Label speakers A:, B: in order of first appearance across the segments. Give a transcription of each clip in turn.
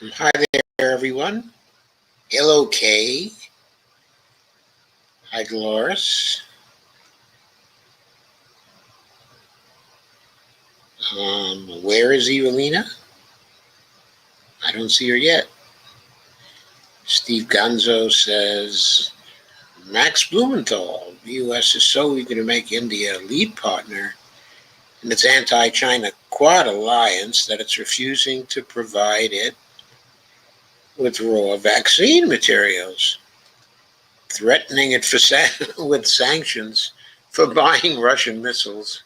A: Hi there, everyone. Hello, Kay. Hi, Dolores. Where is Evelina? I don't see her yet. Steve Gonzo says Max Blumenthal, the U.S. is so eager to make India a lead partner in its anti-China Quad alliance that it's refusing to provide it with raw vaccine materials, threatening it with sanctions for buying Russian missiles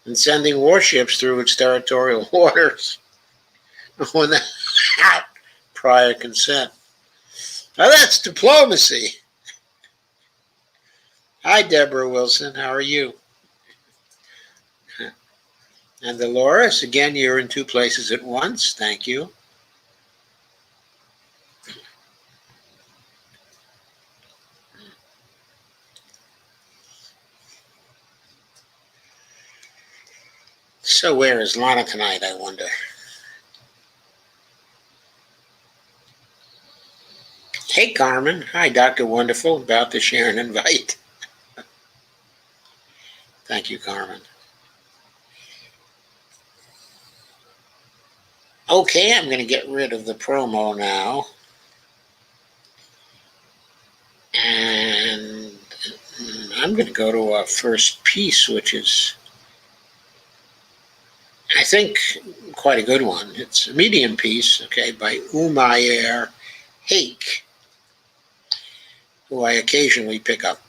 A: and sending warships through its territorial waters without prior consent. Now that's diplomacy. Hi, Deborah Wilson. How are you? And Dolores, again, you're in two places at once. Thank you. So where is Lana tonight, I wonder? Hey, Carmen. Hi, Dr. Wonderful. About to share an invite. Thank you, Carmen. Okay, I'm going to get rid of the promo now. And I'm going to go to our first piece, which is, I think, quite a good one. It's a medium piece, okay, by Umair Haque, who I occasionally pick up.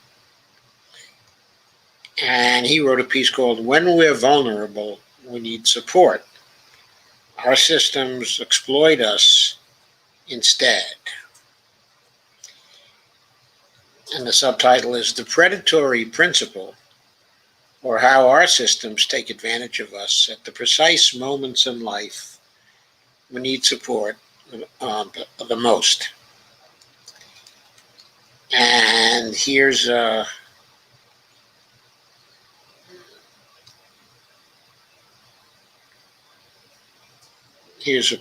A: And he wrote a piece called When We're Vulnerable, We Need Support. Our systems exploit us instead. And the subtitle is The Predatory Principle, or How Our Systems Take Advantage of Us at the Precise Moments in Life we need support the most. And here's a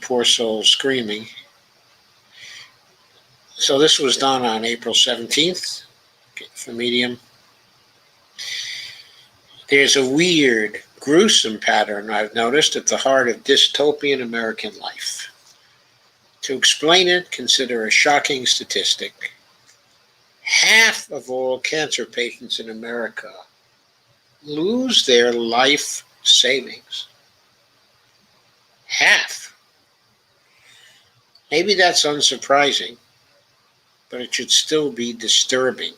A: poor soul screaming. So this was done on April 17th for Medium. There's a weird, gruesome pattern I've noticed at the heart of dystopian American life. To explain it, consider a shocking statistic. Half of all cancer patients in America lose their life savings. Half. Maybe that's unsurprising, but it should still be disturbing.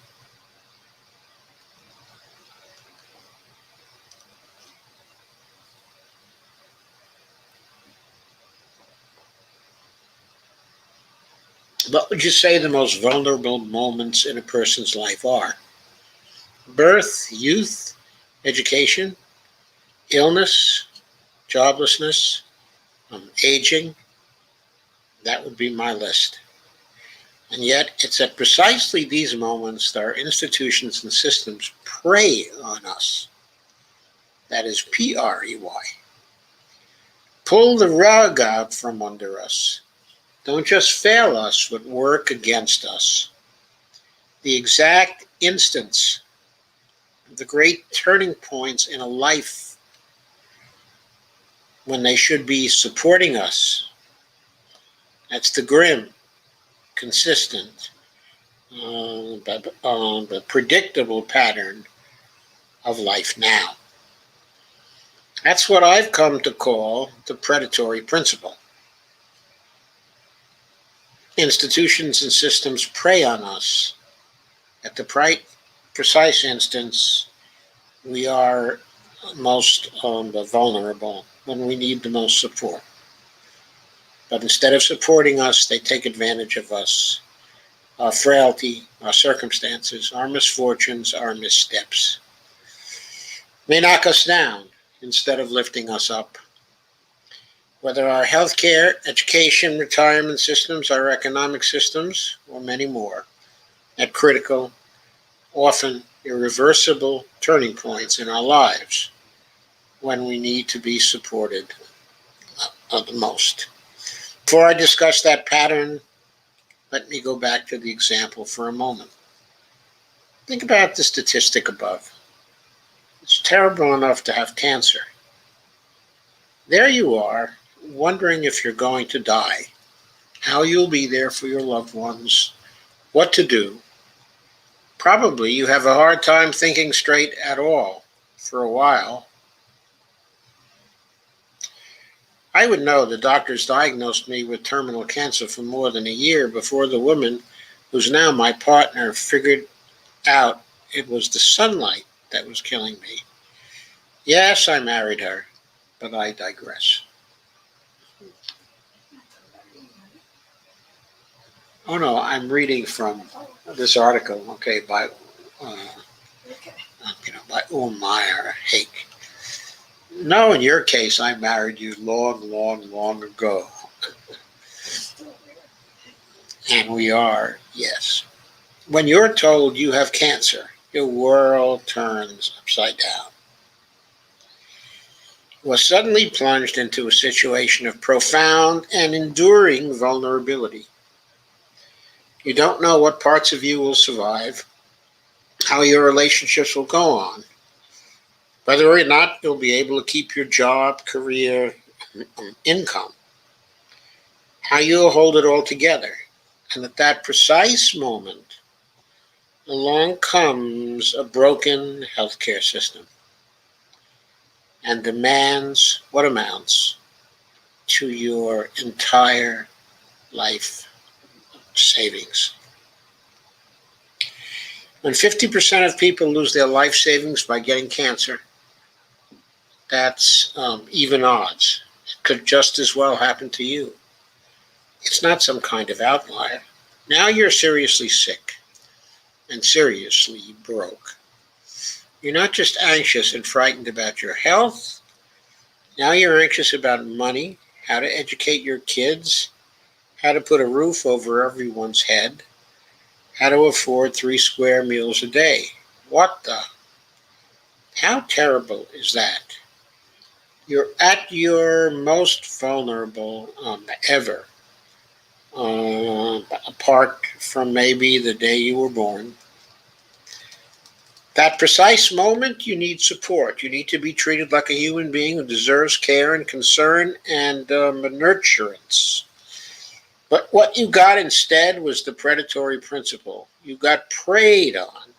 A: What would you say the most vulnerable moments in a person's life are? Birth, youth, education, illness, joblessness, aging. That would be my list. And yet, it's at precisely these moments that our institutions and systems prey on us. That is P-R-E-Y. Pull the rug out from under us. Don't just fail us, but work against us. The exact instance of the great turning points in a life when they should be supporting us. That's the grim, consistent, but predictable pattern of life now. That's what I've come to call the predatory principle. Institutions and systems prey on us. At the precise instance, we are most vulnerable, when we need the most support. But instead of supporting us, they take advantage of us, our frailty, our circumstances, our misfortunes, our missteps. They knock us down instead of lifting us up. Whether our healthcare, education, retirement systems, our economic systems, or many more, at critical, often irreversible turning points in our lives when we need to be supported the most. Before I discuss that pattern, let me go back to the example for a moment. Think about the statistic above. It's terrible enough to have cancer. There you are, wondering if you're going to die, how you'll be there for your loved ones, what to do. Probably you have a hard time thinking straight at all for a while. I would know the doctors diagnosed me with terminal cancer for more than a year before the woman, who's now my partner, figured out it was the sunlight that was killing me. Yes, I married her, but I digress. Oh no, I'm reading from this article, okay, by by Ulmeyer Hake. No, in your case, I married you long, long, long ago. And we are, yes. When you're told you have cancer, your world turns upside down. You are suddenly plunged into a situation of profound and enduring vulnerability. You don't know what parts of you will survive, how your relationships will go on, whether or not you'll be able to keep your job, career, income, how you'll hold it all together. And at that precise moment, along comes a broken healthcare system and demands what amounts to your entire life savings. When 50% of people lose their life savings by getting cancer, that's even odds. It could just as well happen to you. It's not some kind of outlier. Now you're seriously sick and seriously broke. You're not just anxious and frightened about your health. Now you're anxious about money, how to educate your kids, how to put a roof over everyone's head, how to afford 3 square meals a day. What the? How terrible is that? You're at your most vulnerable ever, apart from maybe the day you were born. That precise moment, you need support. You need to be treated like a human being who deserves care and concern and nurturance. But what you got instead was the predatory principle. You got preyed on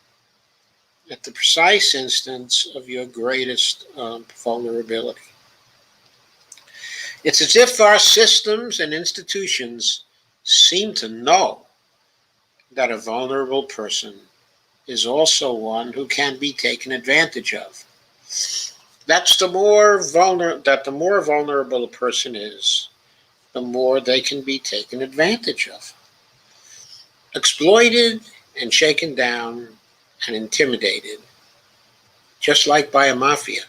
A: at the precise instance of your greatest vulnerability. It's as if our systems and institutions seem to know that a vulnerable person is also one who can be taken advantage of. That the more vulnerable a person is, the more they can be taken advantage of, exploited and shaken down and intimidated, just like by a mafia.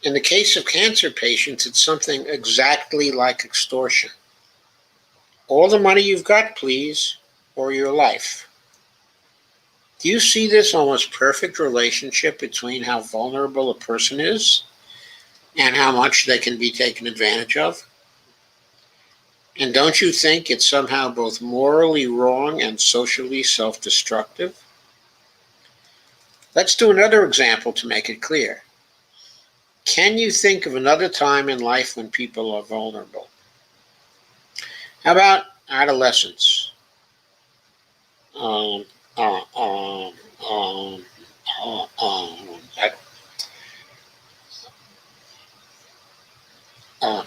A: In the case of cancer patients, it's something exactly like extortion. All the money you've got, please, or your life. Do you see this almost perfect relationship between how vulnerable a person is and how much they can be taken advantage of? And don't you think it's somehow both morally wrong and socially self-destructive? Let's do another example to make it clear. Can you think of another time in life when people are vulnerable? How about adolescence? Um, uh, um, um, uh, uh,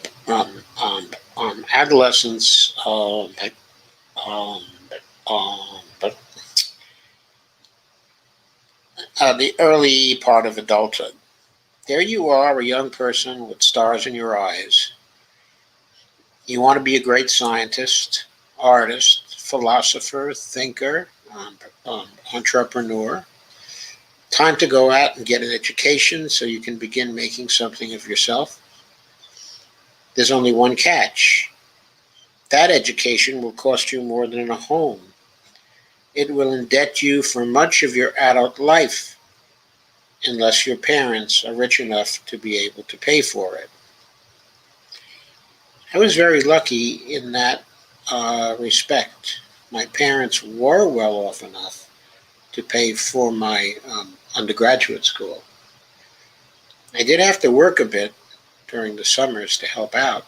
A: Adolescence, but the early part of adulthood. There you are, a young person with stars in your eyes. You want to be a great scientist, artist, philosopher, thinker, entrepreneur. Time to go out and get an education so you can begin making something of yourself. There's only one catch. That education will cost you more than a home. It will indebt you for much of your adult life, unless your parents are rich enough to be able to pay for it. I was very lucky in that respect. My parents were well off enough to pay for my undergraduate school. I did have to work a bit during the summers to help out,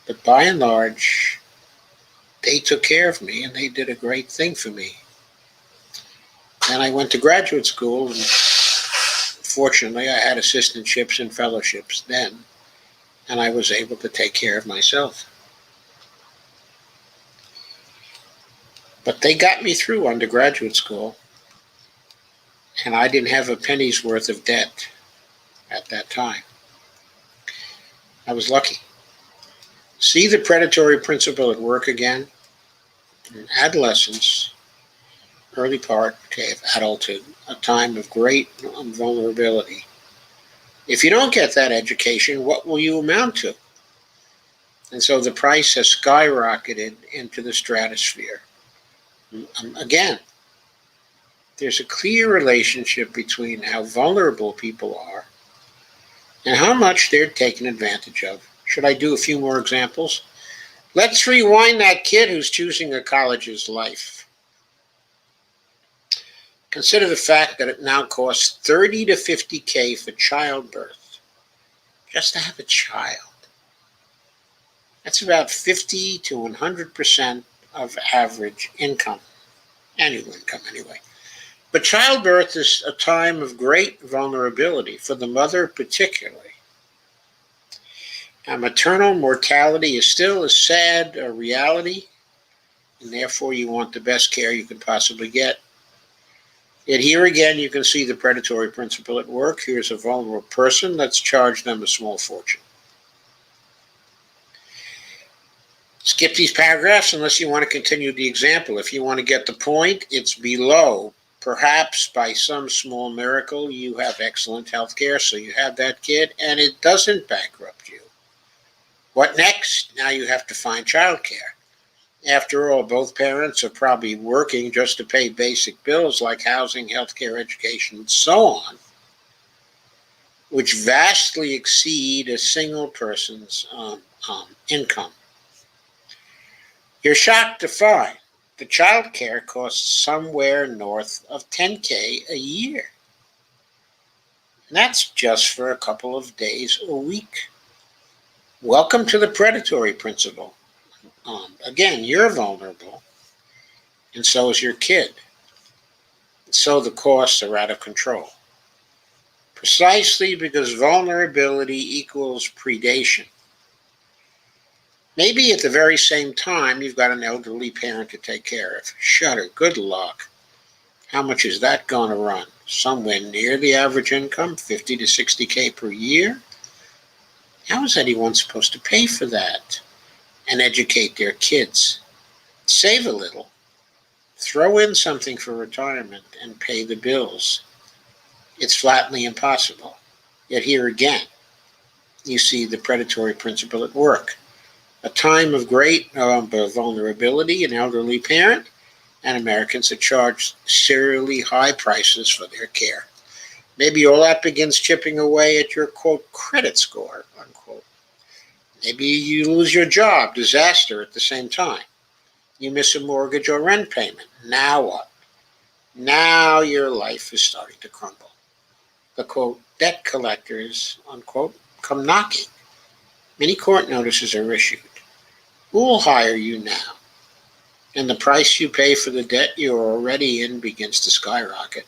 A: but by and large, they took care of me and they did a great thing for me. And I went to graduate school, and fortunately, I had assistantships and fellowships then, and I was able to take care of myself. But they got me through undergraduate school, and I didn't have a penny's worth of debt at that time. I was lucky. See the predatory principle at work again? In adolescence, early part of adulthood, a time of great vulnerability. If you don't get that education, what will you amount to? And so the price has skyrocketed into the stratosphere. Again, there's a clear relationship between how vulnerable people are and how much they're taken advantage of. Should I do a few more examples? Let's rewind that kid who's choosing a college's life. Consider the fact that it now costs $30 to $50K for childbirth, just to have a child. That's about 50 to 100% of average income, annual income anyway. But childbirth is a time of great vulnerability, for the mother particularly. And maternal mortality is still a sad reality, and therefore you want the best care you can possibly get. Yet here again, you can see the predatory principle at work. Here's a vulnerable person. Let's charge them a small fortune. Skip these paragraphs unless you want to continue the example. If you want to get the point, it's below. Perhaps by some small miracle, you have excellent health care, so you have that kid, and it doesn't bankrupt you. What next? Now you have to find childcare. After all, both parents are probably working just to pay basic bills like housing, healthcare, education, and so on, which vastly exceed a single person's income. You're shocked to find the child care costs somewhere north of $10K a year. And that's just for a couple of days a week. Welcome to the predatory principle. Again, you're vulnerable, and so is your kid. And so the costs are out of control. Precisely because vulnerability equals predation. Maybe at the very same time, you've got an elderly parent to take care of. Shudder, good luck. How much is that going to run? Somewhere near the average income, 50 to 60K per year? How is anyone supposed to pay for that and educate their kids? Save a little. Throw in something for retirement and pay the bills. It's flatly impossible. Yet here again, you see the predatory principle at work. A time of great vulnerability, an elderly parent, and Americans are charged serially high prices for their care. Maybe all that begins chipping away at your, quote, credit score, unquote. Maybe you lose your job, disaster at the same time. You miss a mortgage or rent payment. Now what? Now your life is starting to crumble. The, quote, debt collectors, unquote, come knocking. Many court notices are issued. Who will hire you now? And the price you pay for the debt you're already in begins to skyrocket.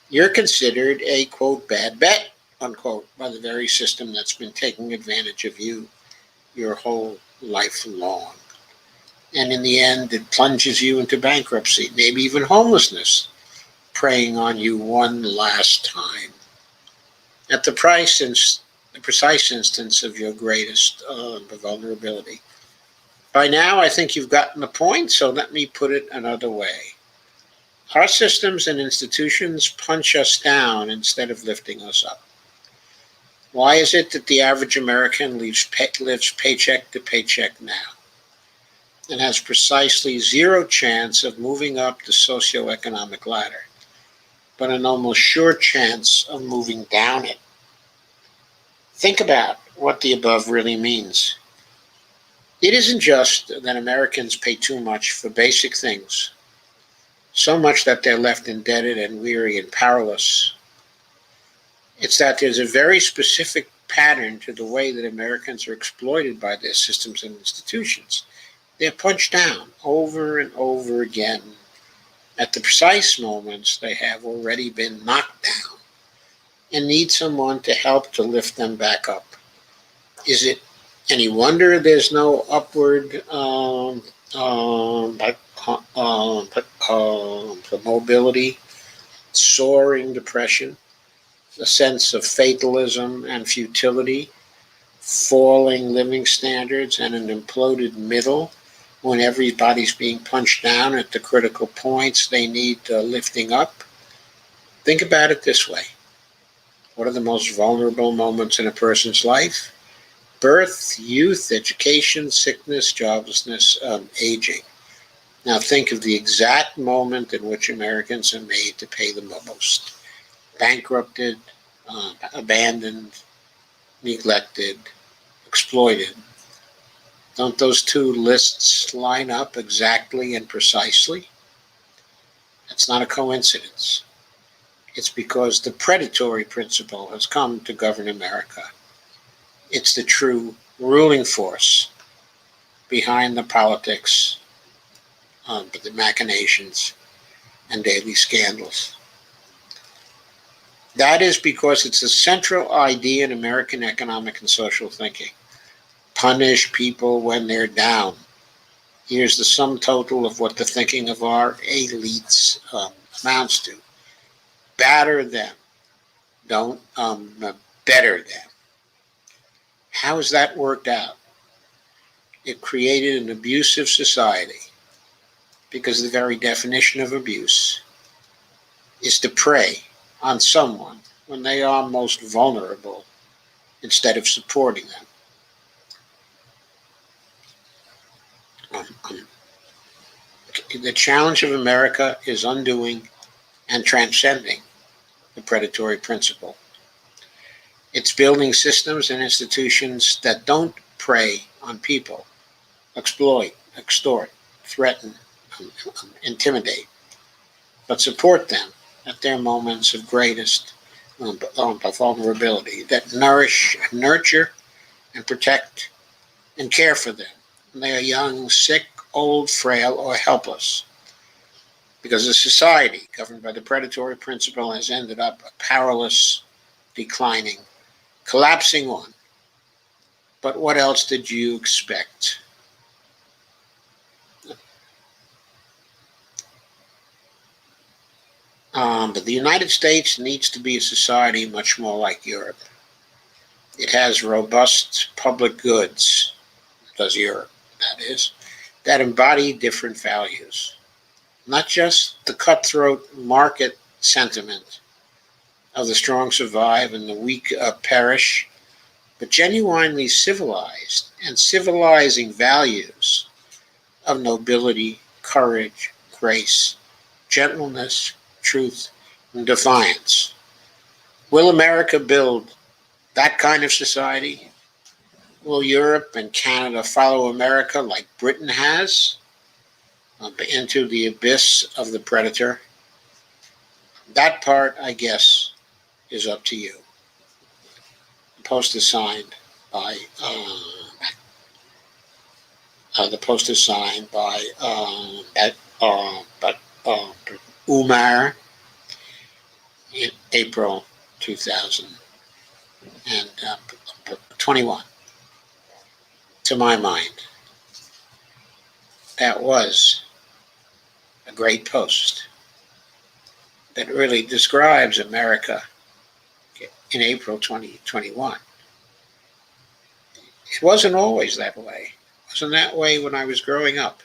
A: You're considered a, quote, bad bet, unquote, by the very system that's been taking advantage of you your whole life long. And in the end, it plunges you into bankruptcy, maybe even homelessness, preying on you one last time. At the precise instance of your greatest vulnerability. By now, I think you've gotten the point, so let me put it another way. Our systems and institutions punch us down instead of lifting us up. Why is it that the average American lives paycheck to paycheck now and has precisely zero chance of moving up the socioeconomic ladder, but an almost sure chance of moving down it? Think about what the above really means. It isn't just that Americans pay too much for basic things, so much that they're left indebted and weary and powerless. It's that there's a very specific pattern to the way that Americans are exploited by their systems and institutions. They're punched down over and over again at the precise moments they have already been knocked down and need someone to help to lift them back up. Is it any wonder there's no upward mobility, soaring depression, a sense of fatalism and futility, falling living standards, and an imploded middle when everybody's being punched down at the critical points they need lifting up? Think about it this way. What are the most vulnerable moments in a person's life? Birth, youth, education, sickness, joblessness, aging. Now think of the exact moment in which Americans are made to pay the most. Bankrupted, abandoned, neglected, exploited. Don't those two lists line up exactly and precisely? That's not a coincidence. It's because the predatory principle has come to govern America. It's the true ruling force behind the politics, the machinations, and daily scandals. That is because it's a central idea in American economic and social thinking. Punish people when they're down. Here's the sum total of what the thinking of our elites amounts to. Batter them. Don't better them. How has that worked out? It created an abusive society because the very definition of abuse is to prey on someone when they are most vulnerable instead of supporting them. The challenge of America is undoing and transcending the predatory principle. It's building systems and institutions that don't prey on people, exploit, extort, threaten, intimidate, but support them at their moments of greatest vulnerability, that nourish, nurture, and protect and care for them when they are young, sick, old, frail, or helpless. Because a society governed by the predatory principle has ended up a powerless, declining, collapsing one. But what else did you expect? But the United States needs to be a society much more like Europe. It has robust public goods, does Europe, that is, that embody different values. Not just the cutthroat market sentiment of the strong survive and the weak perish, but genuinely civilized and civilizing values of nobility, courage, grace, gentleness, truth, and defiance. Will America build that kind of society? Will Europe and Canada follow America like Britain has into the abyss of the predator? That part, I guess, is up to you. The post is signed by Umar in April 2021. To my mind, that was a great post that really describes America in April 2021. It wasn't always that way. It wasn't that way when I was growing up.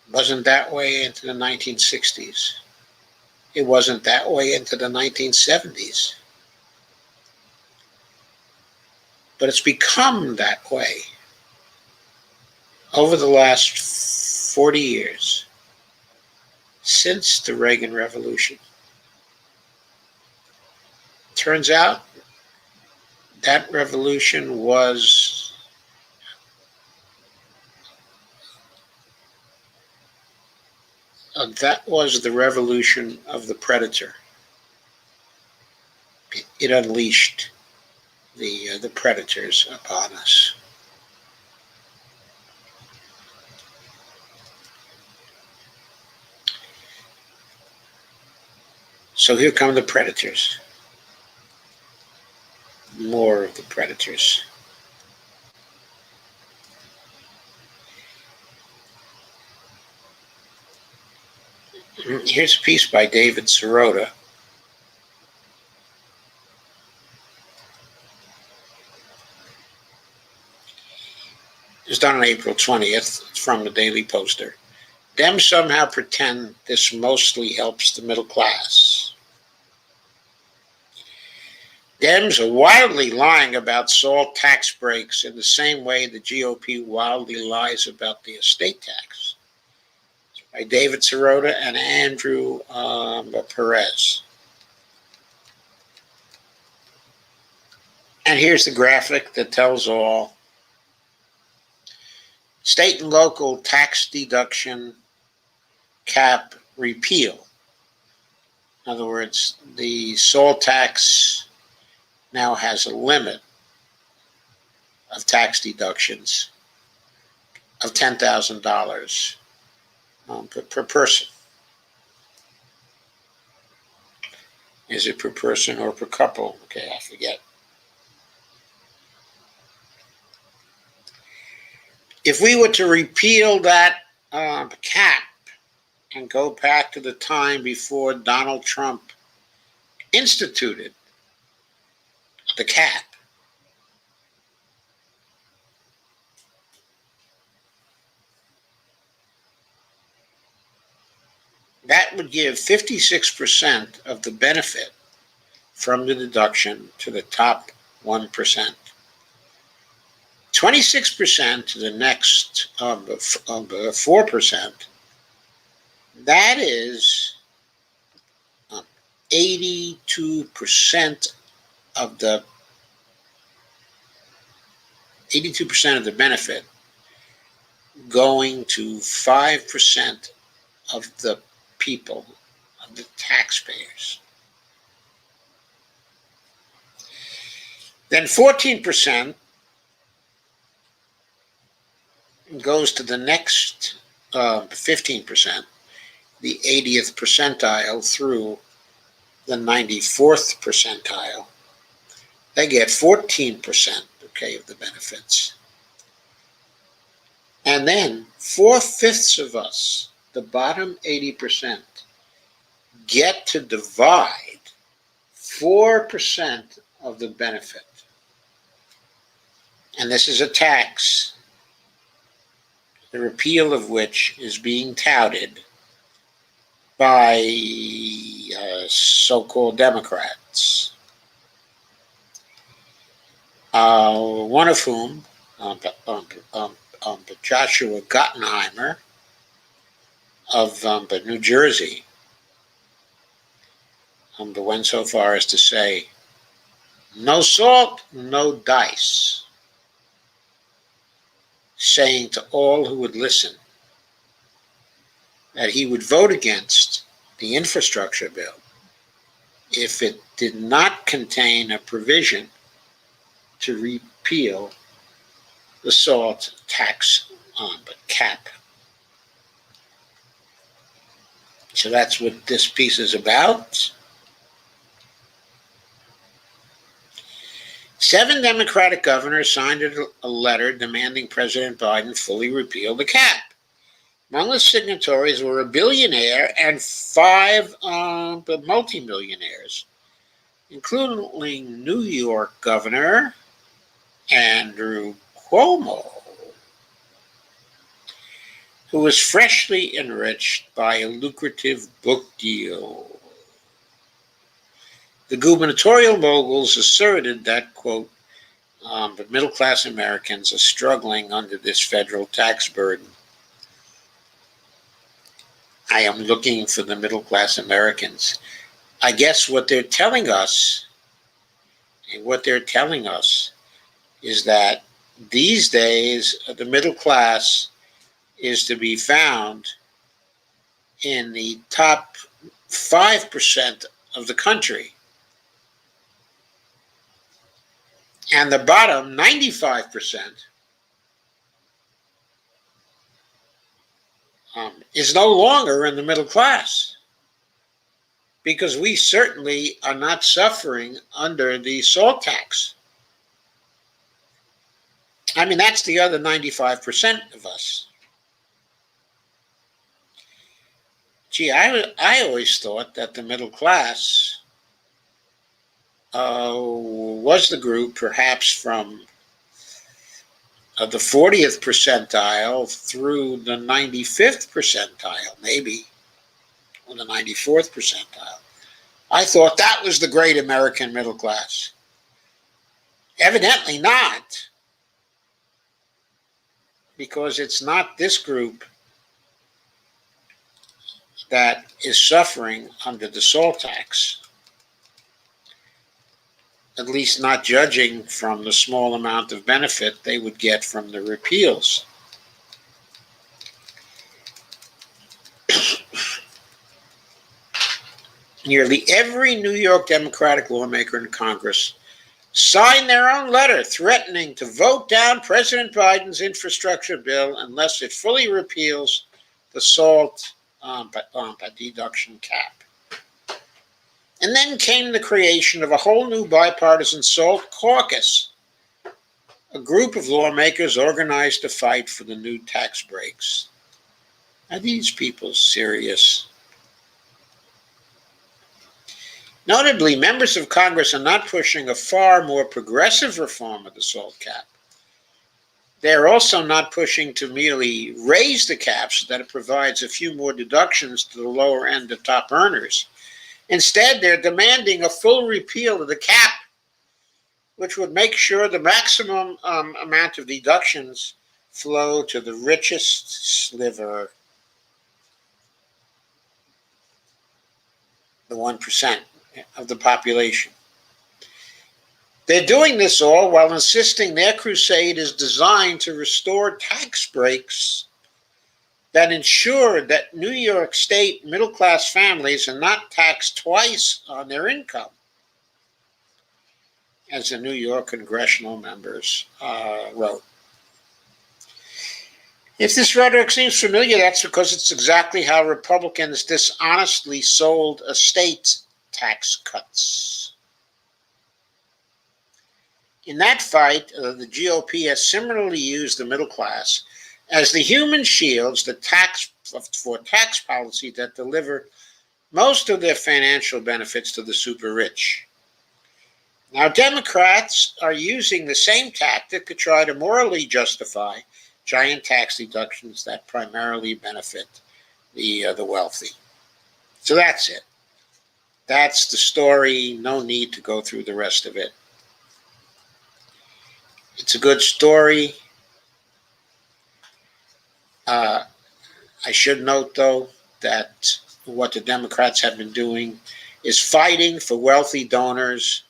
A: It wasn't that way into the 1960s. It wasn't that way into the 1970s. But it's become that way over the last 40 years since the Reagan Revolution. Turns out that revolution was That was the revolution of the predator. It unleashed the predators upon us. So here come the predators. More of the predators. Here's a piece by David Sirota. It was done on April 20th. It's from the Daily Poster. Dems somehow pretend this mostly helps the middle class. Dems are wildly lying about SALT tax breaks in the same way the GOP wildly lies about the estate tax. It's by David Sirota and Andrew Perez. And here's the graphic that tells all. State and local tax deduction cap repeal. In other words, the SALT tax now has a limit of tax deductions of $10,000 per person. Is it per person or per couple? Okay, I forget. If we were to repeal that cap and go back to the time before Donald Trump instituted the cap, that would give 56% of the benefit from the deduction to the top 1%. 26% to the next 4%. That is 82% of the 82% of the benefit going to 5% of the people, of the taxpayers. Then 14% goes to the next 15%, the 80th percentile through the 94th percentile. They get 14%, okay, of the benefits. And then 4/5 of us, the bottom 80%, get to divide 4% of the benefit. And this is a tax, the repeal of which is being touted by so-called Democrats, one of whom, Joshua Gottheimer of New Jersey, went so far as to say, "No salt, no dice," saying to all who would listen that he would vote against the infrastructure bill if it did not contain a provision to repeal the SALT tax cap. So that's what this piece is about. 7 Democratic governors signed a letter demanding President Biden fully repeal the cap. Among the signatories were a billionaire and 5 multimillionaires, including New York Governor Andrew Cuomo, who was freshly enriched by a lucrative book deal. The gubernatorial moguls asserted that, quote, "but middle-class Americans are struggling under this federal tax burden." I am looking for the middle-class Americans. I guess what they're telling us, is that these days the middle class is to be found in the top 5% of the country. And the bottom 95% is no longer in the middle class, because we certainly are not suffering under the salt tax. I mean, that's the other 95% of us. Gee, I always thought that the middle class was the group perhaps from the 40th percentile through the 95th percentile, maybe, or the 94th percentile. I thought that was the great American middle class. Evidently not, because it's not this group that is suffering under the salt tax, at least not judging from the small amount of benefit they would get from the repeals. Nearly every New York Democratic lawmaker in Congress signed their own letter threatening to vote down President Biden's infrastructure bill unless it fully repeals the SALT deduction cap. And then came the creation of a whole new bipartisan SALT caucus, a group of lawmakers organized to fight for the new tax breaks. Are these people serious? Notably, members of Congress are not pushing a far more progressive reform of the SALT cap. They're also not pushing to merely raise the cap so that it provides a few more deductions to the lower end of top earners. Instead, they're demanding a full repeal of the cap, which would make sure the maximum amount of deductions flow to the richest sliver, the 1% of the population. They're doing this all while insisting their crusade is designed to restore tax breaks that ensure that New York State middle-class families are not taxed twice on their income, as the New York congressional members wrote. If this rhetoric seems familiar, that's because it's exactly how Republicans dishonestly sold estate tax cuts. In that fight, the GOP has similarly used the middle class as the human shields for tax policy that deliver most of their financial benefits to the super rich. Now, Democrats are using the same tactic to try to morally justify giant tax deductions that primarily benefit the wealthy. So that's it. That's the story. No need to go through the rest of it. It's a good story. I should note, though, that what the Democrats have been doing is fighting for wealthy donors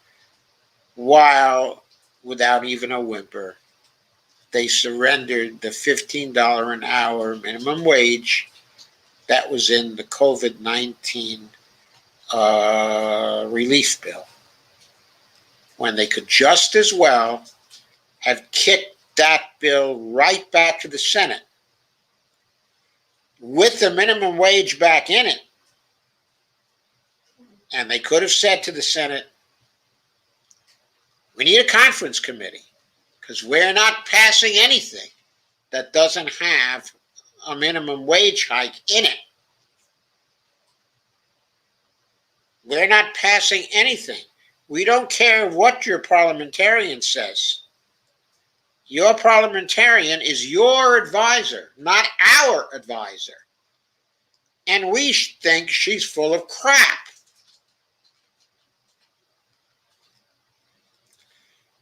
A: while, without even a whimper, they surrendered the $15 an hour minimum wage that was in the COVID-19 relief bill, when they could just as well have kicked that bill right back to the Senate with the minimum wage back in it. And they could have said to the Senate, we need a conference committee because we're not passing anything that doesn't have a minimum wage hike in it. We're not passing anything. We don't care what your parliamentarian says. Your parliamentarian is your advisor, not our advisor. And we think she's full of crap.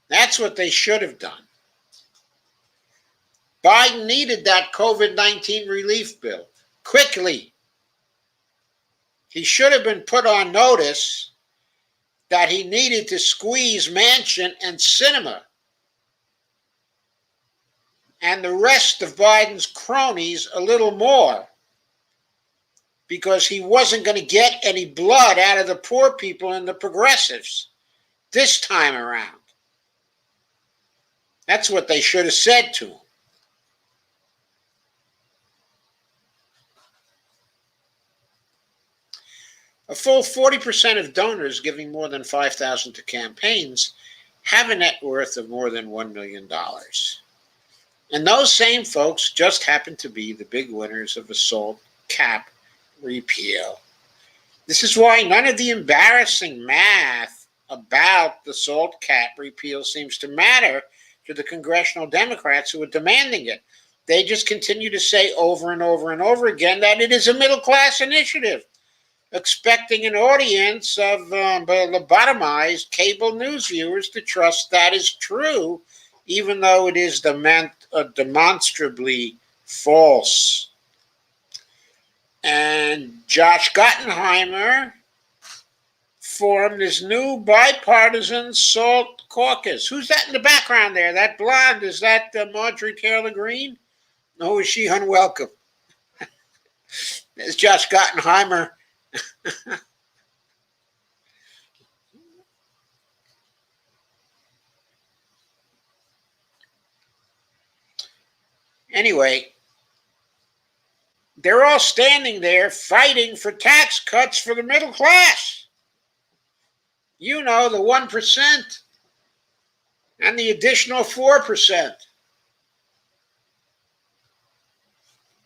A: That's what they should have done. Biden needed that COVID-19 relief bill quickly. He should have been put on notice that he needed to squeeze Manchin and Sinema and the rest of Biden's cronies a little more because he wasn't going to get any blood out of the poor people and the progressives this time around. That's what they should have said to him. A full 40% of donors giving more than $5,000 to campaigns have a net worth of more than $1 million. And those same folks just happen to be the big winners of assault cap repeal. This is why none of the embarrassing math about the SALT cap repeal seems to matter to the congressional Democrats who are demanding it. They just continue to say over and over and over again that it is a middle-class initiative, expecting an audience of lobotomized cable news viewers to trust that is true, even though it is demonstrably false. And Josh Gottenheimer formed this new bipartisan SALT caucus. Who's that in the background there? That blonde, is that Marjorie Taylor Greene? No, is she unwelcome? There's Josh Gottenheimer. Anyway, they're all standing there fighting for tax cuts for the middle class. You know, the 1% and the additional 4%.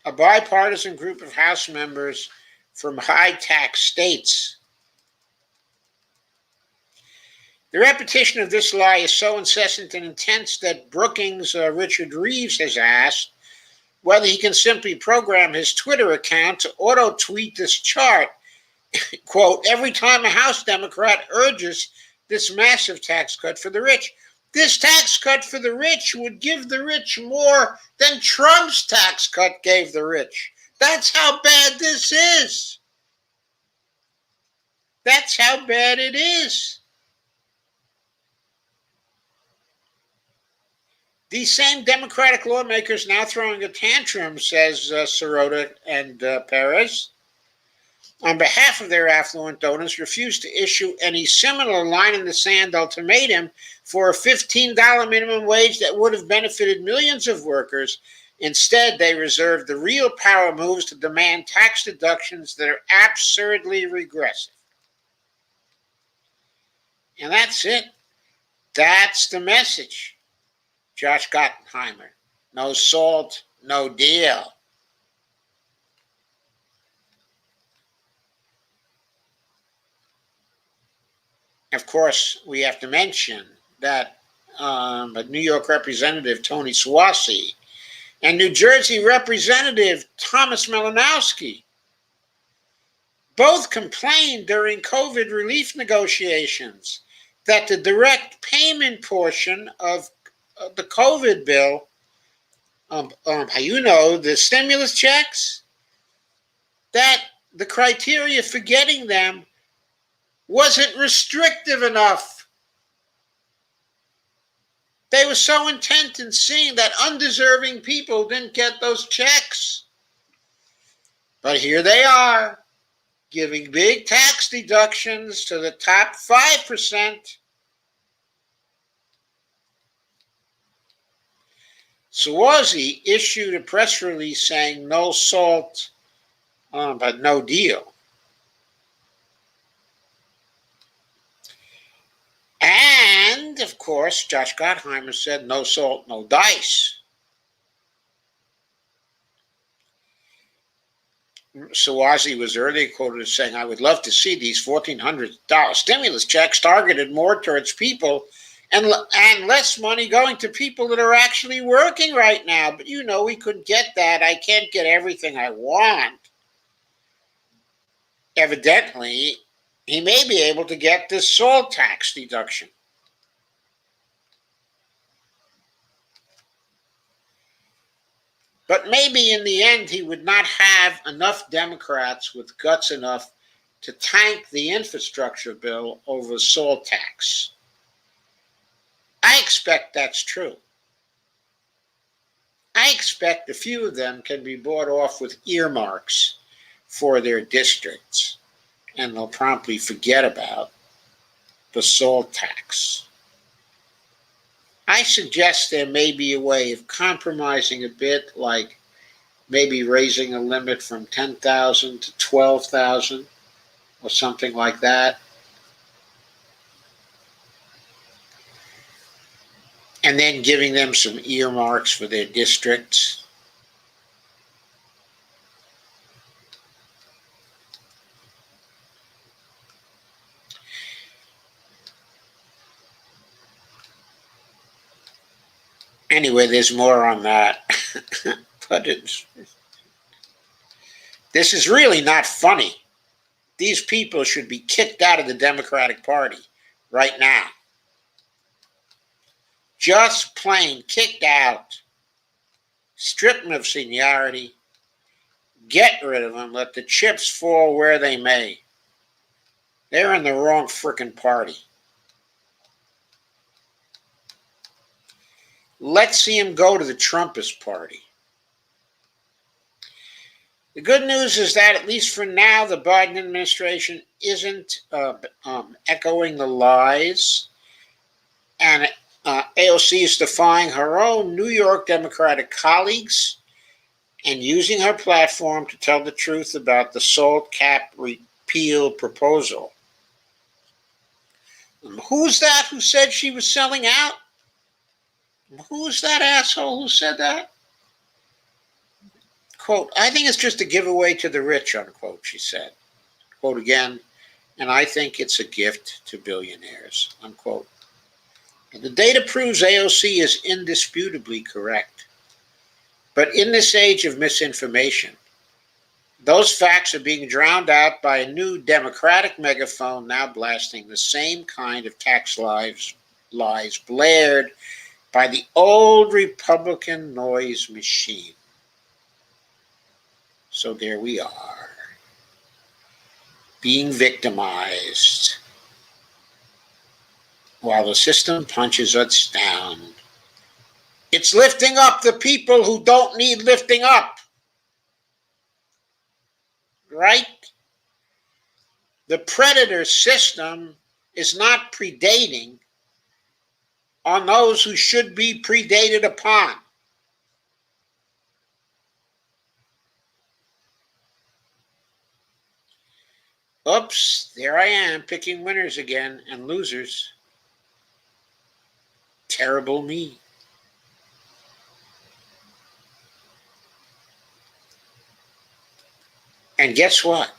A: A bipartisan group of House members from high-tax states. The repetition of this lie is so incessant and intense that Brookings Richard Reeves has asked whether he can simply program his Twitter account to auto-tweet this chart, quote, every time a House Democrat urges this massive tax cut for the rich. This tax cut for the rich would give the rich more than Trump's tax cut gave the rich. That's how bad this is. That's how bad it is. These same Democratic lawmakers now throwing a tantrum, says Sirota and Perez, on behalf of their affluent donors, refused to issue any similar line-in-the-sand ultimatum for a $15 minimum wage that would have benefited millions of workers. Instead, they reserved the real power moves to demand tax deductions that are absurdly regressive. And that's it. That's the message. Josh Gottenheimer. No SALT, no deal. Of course, we have to mention that New York Representative Tony Suozzi and New Jersey Representative Thomas Malinowski both complained during COVID relief negotiations that the direct payment portion of the COVID bill, the stimulus checks, that the criteria for getting them wasn't restrictive enough. They were so intent in seeing that undeserving people didn't get those checks. But here they are, giving big tax deductions to the top 5%. Suozzi issued a press release saying no SALT, but no deal. And, of course, Josh Gottheimer said no SALT, no dice. Suozzi was earlier quoted as saying, I would love to see these $1,400 stimulus checks targeted more towards people and less money going to people that are actually working right now. But we couldn't get that. I can't get everything I want. Evidently, he may be able to get this SALT tax deduction. But maybe in the end, he would not have enough Democrats with guts enough to tank the infrastructure bill over SALT tax. I expect that's true. I expect a few of them can be bought off with earmarks for their districts, and they'll promptly forget about the salt tax. I suggest there may be a way of compromising a bit, like maybe raising a limit from 10,000 to 12,000 or something like that. And then giving them some earmarks for their districts. Anyway, there's more on that. But this is really not funny. These people should be kicked out of the Democratic Party right now. Just plain kicked out. Strip them of seniority. Get rid of them. Let the chips fall where they may. They're in the wrong frickin' party. Let's see them go to the Trumpist party. The good news is that, at least for now, the Biden administration isn't echoing the lies, and AOC is defying her own New York Democratic colleagues and using her platform to tell the truth about the SALT cap repeal proposal. Who's that who said she was selling out? Who's that asshole who said that? Quote, I think it's just a giveaway to the rich, unquote, she said. Quote again, and I think it's a gift to billionaires, unquote. And the data proves AOC is indisputably correct. But in this age of misinformation, those facts are being drowned out by a new Democratic megaphone now blasting the same kind of tax lies blared by the old Republican noise machine. So there we are, being victimized while the system punches us down. It's lifting up the people who don't need lifting up. Right? The predator system is not predating on those who should be predated upon. Oops, there I am, picking winners again and losers. Terrible me. And guess what?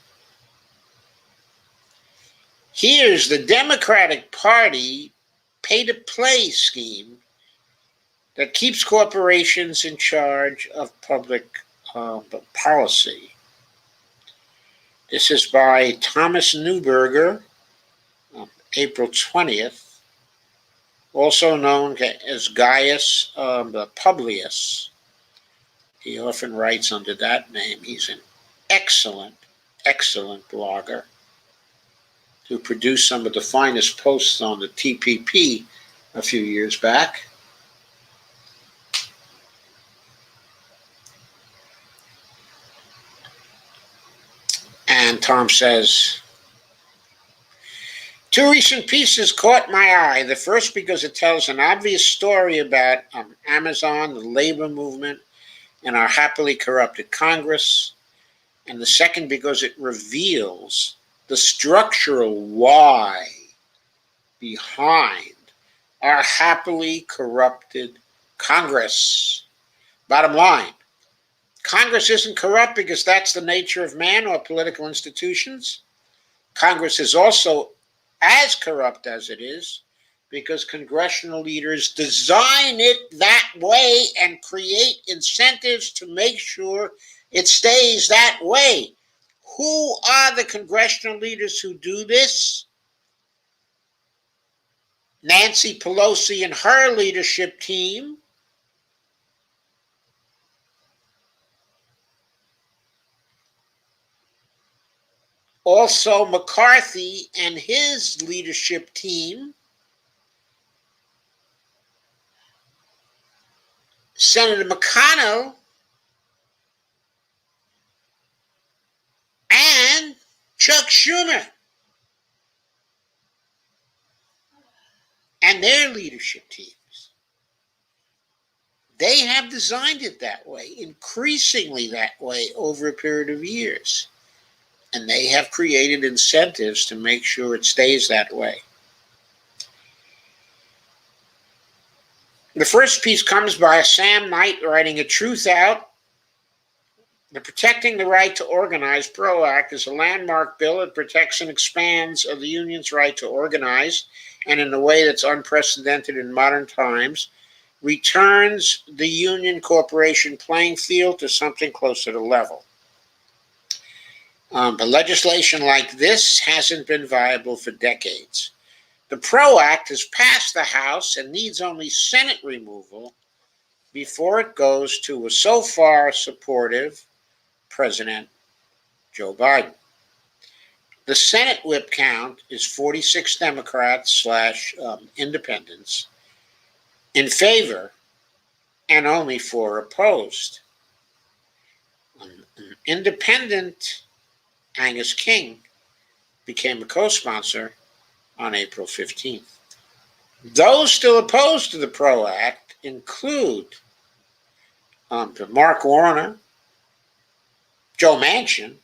A: Here's the Democratic Party pay-to-play scheme that keeps corporations in charge of public policy. This is by Thomas Neuberger, April 20th, also known as Gaius Publius. He often writes under that name. He's an excellent, excellent blogger who produced some of the finest posts on the TPP a few years back. And Tom says, two recent pieces caught my eye. The first because it tells an obvious story about Amazon, the labor movement, and our happily corrupted Congress. And the second because it reveals the structural why behind our happily corrupted Congress. Bottom line, Congress isn't corrupt because that's the nature of man or political institutions. Congress is also as corrupt as it is because congressional leaders design it that way and create incentives to make sure it stays that way. Who are the congressional leaders who do this? Nancy Pelosi and her leadership team. Also, McCarthy and his leadership team. Senator McConnell and Chuck Schumer and their leadership teams. They have designed it that way, increasingly that way over a period of years. And they have created incentives to make sure it stays that way. The first piece comes by Sam Knight writing, "A Truth Out. The Protecting the Right to Organize PRO Act is a landmark bill. It protects and expands the union's right to organize, and in a way that's unprecedented in modern times, returns the union corporation playing field to something closer to level. But legislation like this hasn't been viable for decades. The PRO Act has passed the House and needs only Senate removal before it goes to a so far supportive President Joe Biden. The Senate whip count is 46 Democrats / independents in favor and only 4 opposed. An independent, Angus King, became a co-sponsor on April 15th. Those still opposed to the PRO Act include Mark Warner, Joe Manchin,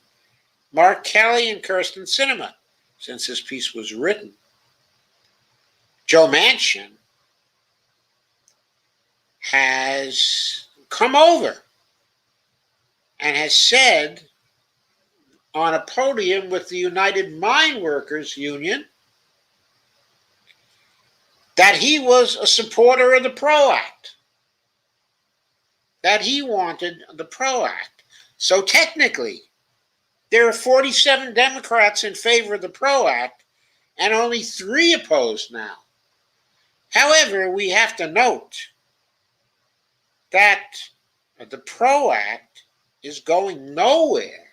A: Mark Kelly, and Kirsten Sinema, since this piece was written. Joe Manchin has come over and has said on a podium with the United Mine Workers Union that he was a supporter of the PRO Act, that he wanted the PRO Act. So technically, there are 47 Democrats in favor of the PRO Act and only 3 opposed now. However, we have to note that the PRO Act is going nowhere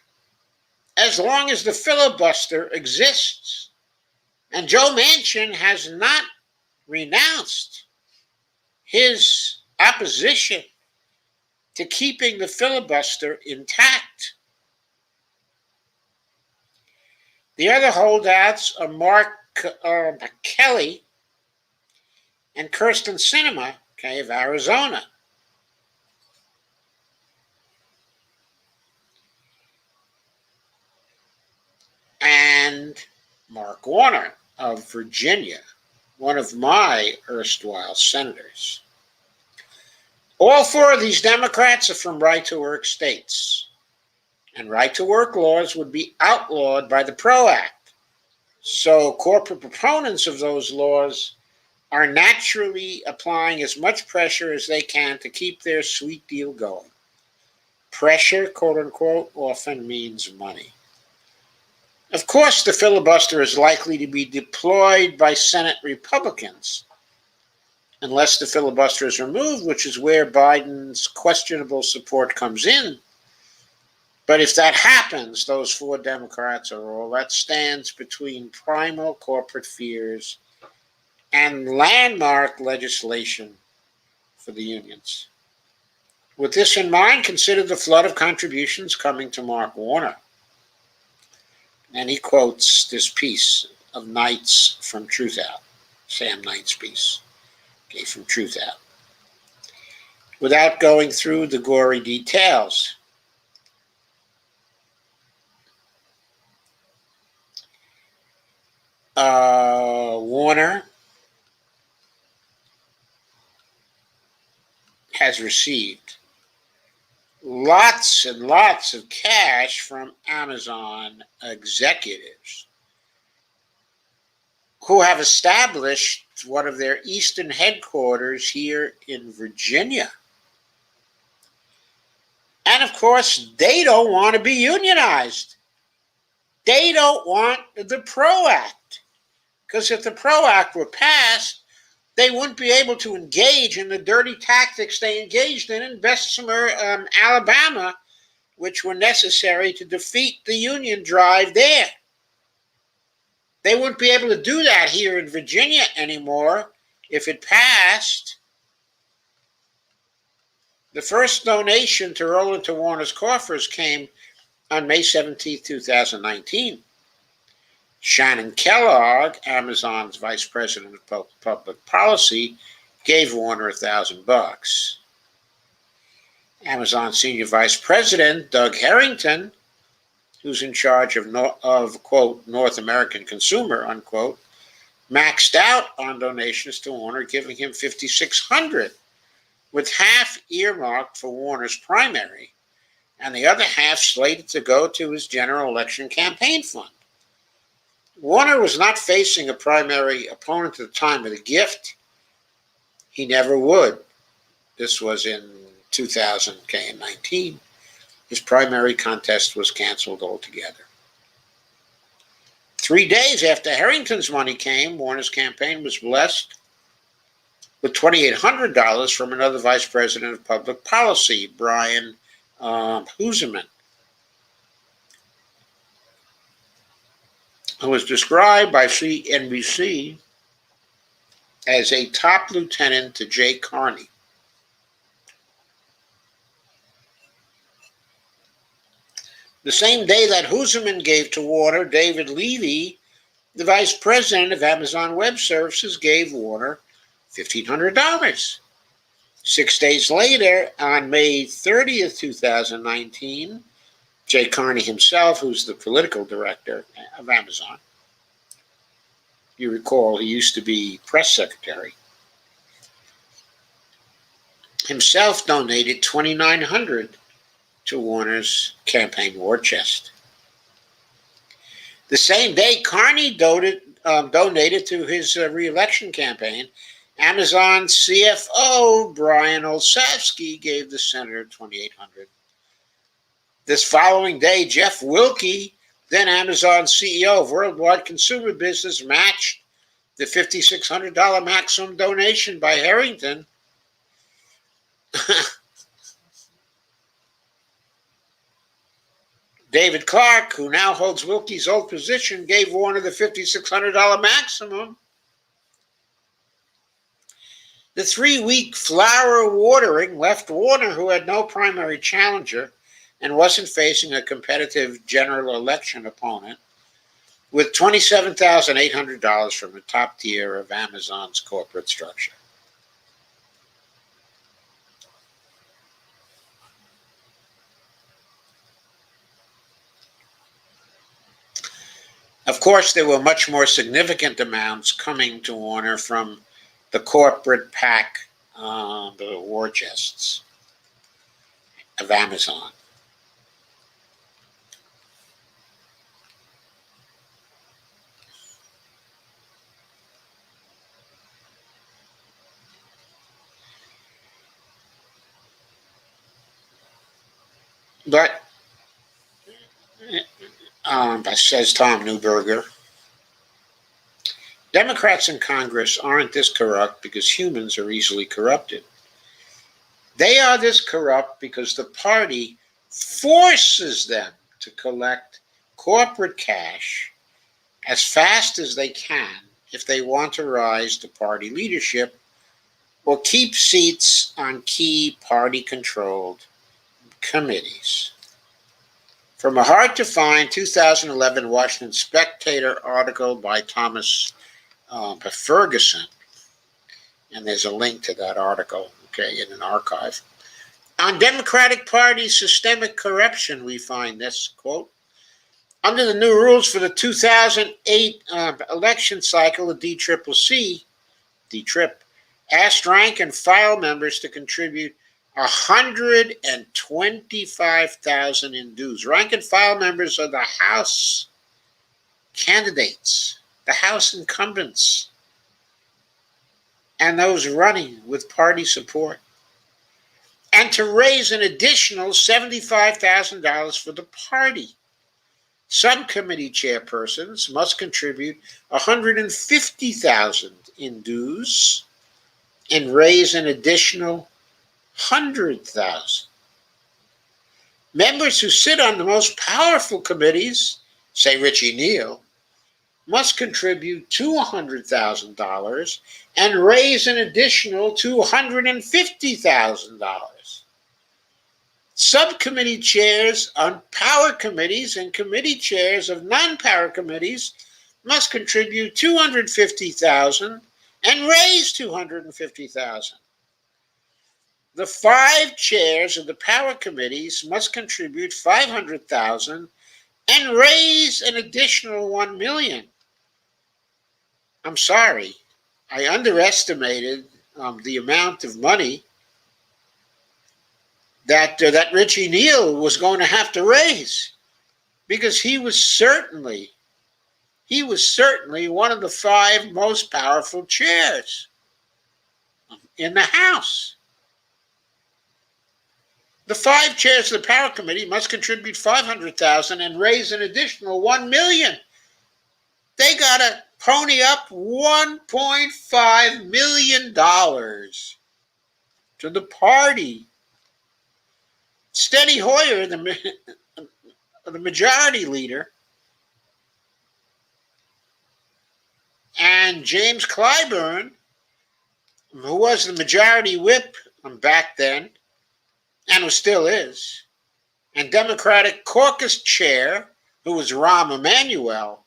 A: as long as the filibuster exists. And Joe Manchin has not renounced his opposition to keeping the filibuster intact. The other holdouts are Mark Kelly and Kirsten Sinema, of Arizona. And Mark Warner of Virginia, one of my erstwhile senators. All 4 of these Democrats are from right-to-work states, and right-to-work laws would be outlawed by the PRO Act. So corporate proponents of those laws are naturally applying as much pressure as they can to keep their sweet deal going. Pressure, quote-unquote, often means money. Of course, the filibuster is likely to be deployed by Senate Republicans, unless the filibuster is removed, which is where Biden's questionable support comes in. But if that happens, those 4 Democrats are all that stands between primal corporate fears and landmark legislation for the unions. With this in mind, consider the flood of contributions coming to Mark Warner. And he quotes this piece of Knight's from Truth Out, Sam Knight's piece, from Truth Out, without going through the gory details. Warner has received lots and lots of cash from Amazon executives who have established one of their eastern headquarters here in Virginia. And of course, they don't want to be unionized. They don't want the PRO Act. Because if the PRO Act were passed, they wouldn't be able to engage in the dirty tactics they engaged in Bessemer, Alabama, which were necessary to defeat the union drive there. They wouldn't be able to do that here in Virginia anymore if it passed. The first donation to roll into Warner's coffers came On May 17, 2019, Shannon Kellogg, Amazon's vice president of public policy, gave Warner $1,000. Amazon senior vice president Doug Harrington, who's in charge of quote, North American consumer, unquote, maxed out on donations to Warner, giving him $5,600, with half earmarked for Warner's primary and the other half slated to go to his general election campaign fund. Warner was not facing a primary opponent at the time of the gift. He never would. This was in 2019. His primary contest was canceled altogether. 3 days after Harrington's money came, Warner's campaign was blessed with $2,800 from another vice president of public policy, Brian Huseman, who was described by CNBC as a top lieutenant to Jay Carney. The same day that Huseman gave to Warner, David Levy, the vice president of Amazon Web Services, gave Warner $1,500. 6 days later, on May 30th, 2019, Jay Carney himself, who's the political director of Amazon, you recall he used to be press secretary, himself donated $2,900 to Warner's campaign war chest. The same day Carney donated to his re-election campaign, Amazon CFO Brian Olsavsky gave the senator $2,800. This following day, Jeff Wilke, then Amazon CEO of worldwide consumer business, matched the $5,600 maximum donation by Harrington. David Clark, who now holds Wilke's old position, gave Warner the $5,600 maximum. The 3-week flower watering left Warner, who had no primary challenger and wasn't facing a competitive general election opponent, with $27,800 from the top tier of Amazon's corporate structure. Of course, there were much more significant amounts coming to Warner from the corporate pack, the war chests of Amazon. But, says Tom Neuberger, Democrats in Congress aren't this corrupt because humans are easily corrupted. They are this corrupt because the party forces them to collect corporate cash as fast as they can if they want to rise to party leadership or keep seats on key party-controlled committees. From a hard-to-find 2011 Washington Spectator article by Thomas Ferguson, and there's a link to that article, in an archive. On Democratic Party systemic corruption, we find this, quote, under the new rules for the 2008 election cycle, the DCCC asked rank and file members to contribute $125,000 in dues. Rank and file members are the House candidates, the House incumbents, and those running with party support. And to raise an additional $75,000 for the party. Some committee chairpersons must contribute $150,000 in dues and raise an additional $100,000. Members who sit on the most powerful committees, say Richie Neal, must contribute $200,000 and raise an additional $250,000. Subcommittee chairs on power committees and committee chairs of non-power committees must contribute $250,000 and raise $250,000. The 5 chairs of the power committees must contribute $500,000 and raise an additional $1 million. I'm sorry, I underestimated the amount of money that Richie Neal was going to have to raise, because he was certainly one of the 5 most powerful chairs in the House. The 5 chairs of the Power Committee must contribute $500,000 and raise an additional $1 million. They got to pony up $1.5 million to the party. Steny Hoyer, the majority leader, and James Clyburn, who was the majority whip back then, and who still is, and Democratic caucus chair, who was Rahm Emanuel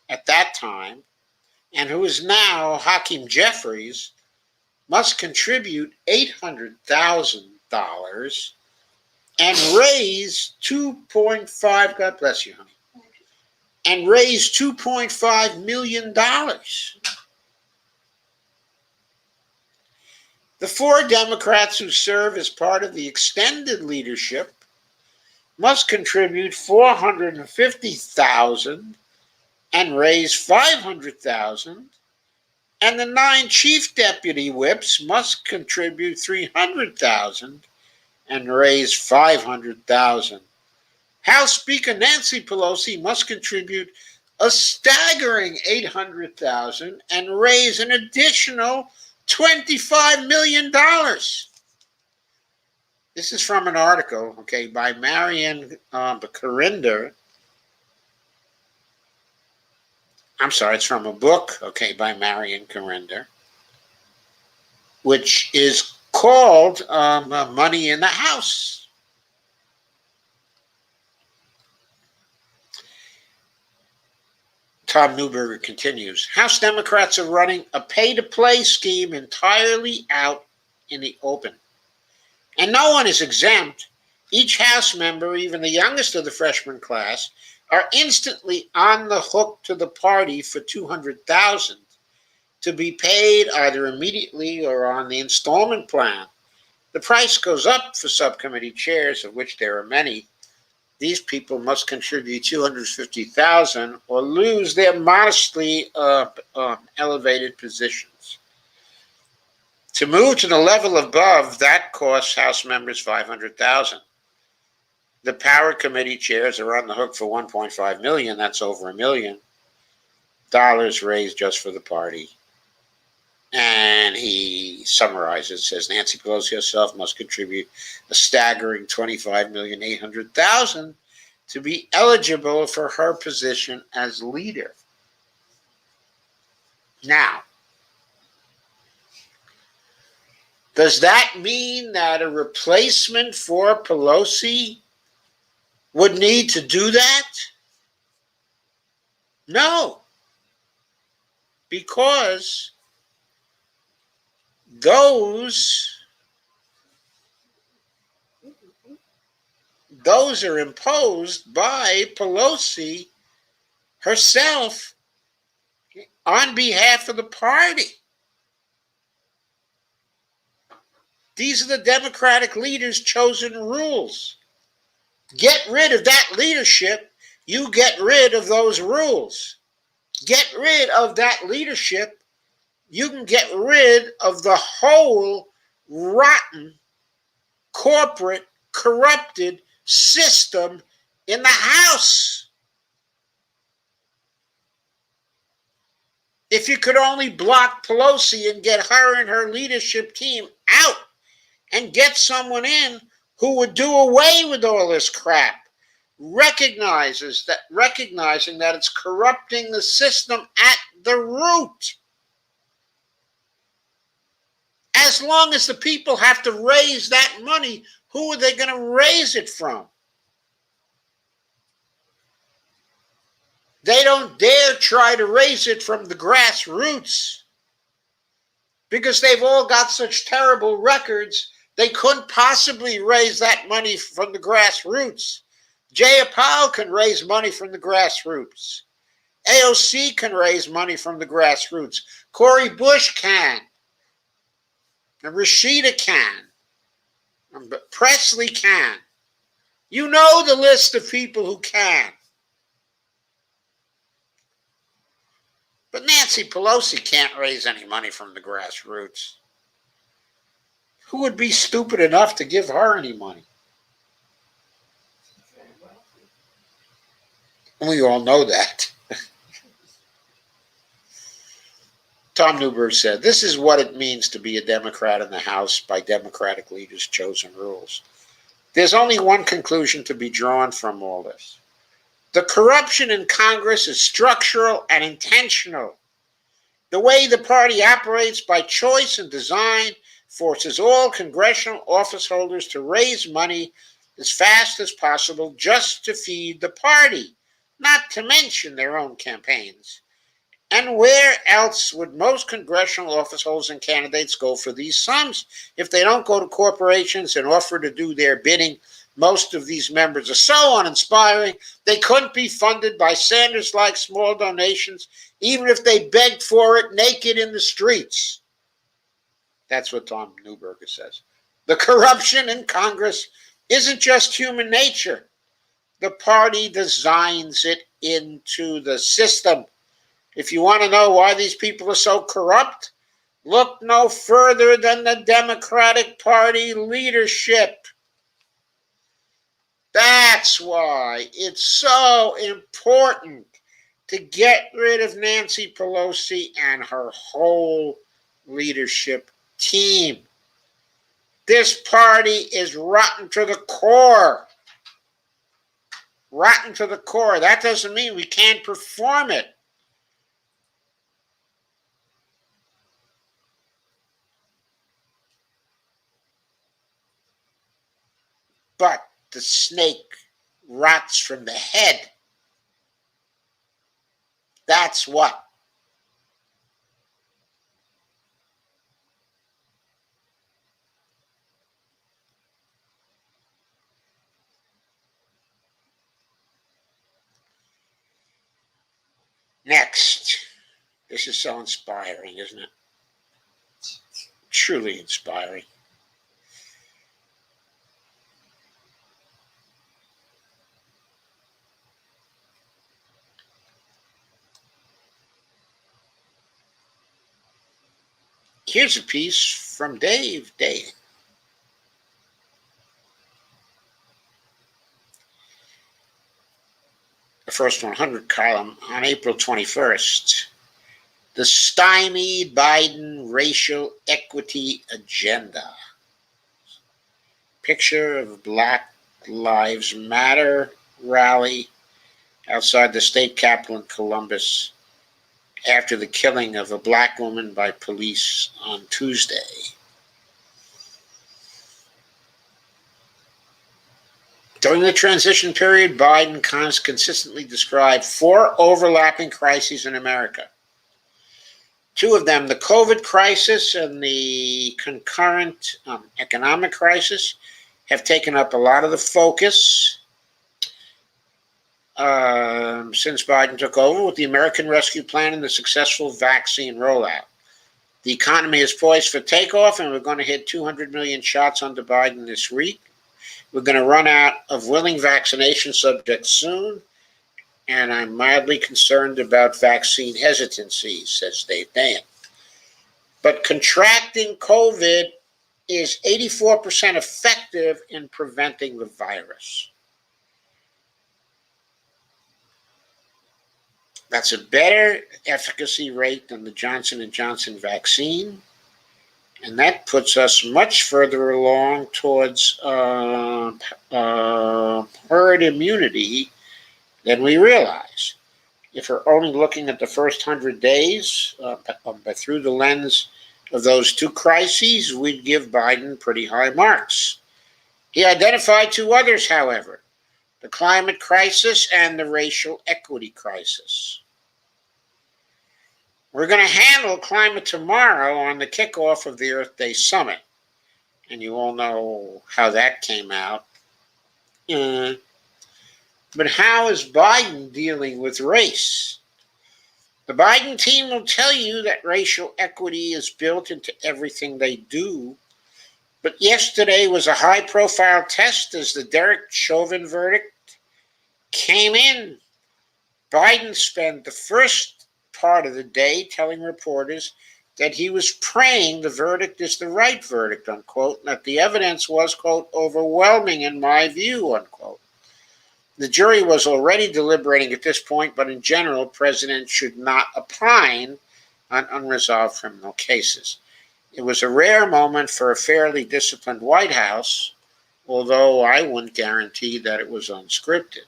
A: at that time, and who is now Hakeem Jeffries, must contribute $800,000 and raise $2.5, God bless you, honey, and raise $2.5 million. The 4 Democrats who serve as part of the extended leadership must contribute $450,000 and raise $500,000, and the 9 chief deputy whips must contribute $300,000 and raise $500,000. House Speaker Nancy Pelosi must contribute a staggering $800,000 and raise an additional $25 million. This is from an article, by Marian Carinder. I'm sorry, it's from a book, by Marian Carinder, which is called Money in the House. Tom Newberger continues. House Democrats are running a pay-to-play scheme entirely out in the open. And no one is exempt. Each House member, even the youngest of the freshman class, are instantly on the hook to the party for $200,000 to be paid either immediately or on the installment plan. The price goes up for subcommittee chairs, of which there are many. These people must contribute $250,000 or lose their modestly elevated positions. To move to the level above, that costs House members $500,000. The Power Committee chairs are on the hook for $1.5 million. That's over $1 million raised just for the party. And he summarizes, says Nancy Pelosi herself must contribute a staggering $25,800,000 to be eligible for her position as leader. Now, does that mean that a replacement for Pelosi would need to do that? No, because those are imposed by Pelosi herself on behalf of the party. These are the Democratic leaders' chosen rules. Get rid of that leadership, you get rid of those rules. Get rid of that leadership, you can get rid of the whole rotten, corporate, corrupted system in the House. If you could only block Pelosi and get her and her leadership team out and get someone in who would do away with all this crap, recognizing that it's corrupting the system at the root. As long as the people have to raise that money, Who are they going to raise it from? They don't dare try to raise it from the grassroots because they've all got such terrible records. They couldn't possibly raise that money from the grassroots. Jayapal can raise money from the grassroots. AOC can raise money from the grassroots. Cori Bush can. And Rashida can. And Presley can. You know the list of people who can. But Nancy Pelosi can't raise any money from the grassroots. Who would be stupid enough to give her any money? And we all know that. Tom Newberg said, "This is what it means to be a Democrat in the House by Democratic leaders' chosen rules. There's only one conclusion to be drawn from all this. The corruption in Congress is structural and intentional. The way the party operates by choice and design forces all congressional office holders to raise money as fast as possible just to feed the party, not to mention their own campaigns. And where else would most congressional office holders and candidates go for these sums? If they don't go to corporations and offer to do their bidding, most of these members are so uninspiring, they couldn't be funded by Sanders-like small donations, even if they begged for it naked in the streets." That's what Tom Newberger says. The corruption in Congress isn't just human nature. The party designs it into the system. If you want to know why these people are so corrupt, look no further than the Democratic Party leadership. That's why it's so important to get rid of Nancy Pelosi and her whole leadership team. This party is rotten to the core. Rotten to the core. That doesn't mean we can't perform it. But the snake rots from the head. That's what. Next. This is so inspiring, isn't it? Truly inspiring. Here's a piece from Dave Day. The first 100 column on April 21st. The stymied Biden racial equity agenda. Picture of Black Lives Matter rally outside the state capitol in Columbus after the killing of a black woman by police on Tuesday. During the transition period, Biden consistently described 4 overlapping crises in America. 2 of them, the COVID crisis and the concurrent economic crisis, have taken up a lot of the focus since Biden took over, with the American Rescue Plan and the successful vaccine rollout. The economy is poised for takeoff, and we're going to hit 200 million shots under Biden this week. We're going to run out of willing vaccination subjects soon, and I'm mildly concerned about vaccine hesitancy, says Dave Dayen. But contracting COVID is 84% effective in preventing the virus. That's a better efficacy rate than the Johnson & Johnson vaccine, and that puts us much further along towards herd immunity than we realize. If we're only looking at the first 100 days through the lens of those 2 crises, we'd give Biden pretty high marks. He identified two others, however: the climate crisis and the racial equity crisis. We're going to handle climate tomorrow on the kickoff of the Earth Day Summit. And you all know how that came out. But how is Biden dealing with race? The Biden team will tell you that racial equity is built into everything they do. But yesterday was a high-profile test as the Derek Chauvin verdict came in. Biden spent the first part of the day telling reporters that he was praying the verdict is the right verdict, unquote, and that the evidence was, quote, overwhelming in my view, unquote. The jury was already deliberating at this point, but in general, presidents should not opine on unresolved criminal cases. It was a rare moment for a fairly disciplined White House, although I wouldn't guarantee that it was unscripted.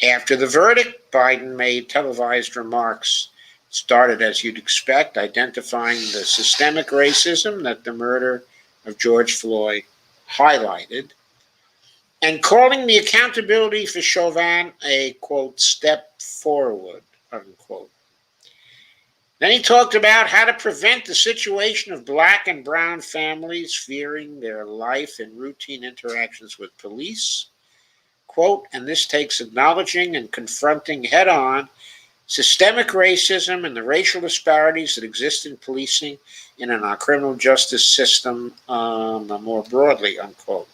A: After the verdict, Biden made televised remarks. Started, as you'd expect, identifying the systemic racism that the murder of George Floyd highlighted, and calling the accountability for Chauvin a, quote, step forward, unquote. Then he talked about how to prevent the situation of black and brown families fearing their life in routine interactions with police. Quote, and this takes acknowledging and confronting head-on systemic racism and the racial disparities that exist in policing and in our criminal justice system more broadly, unquote.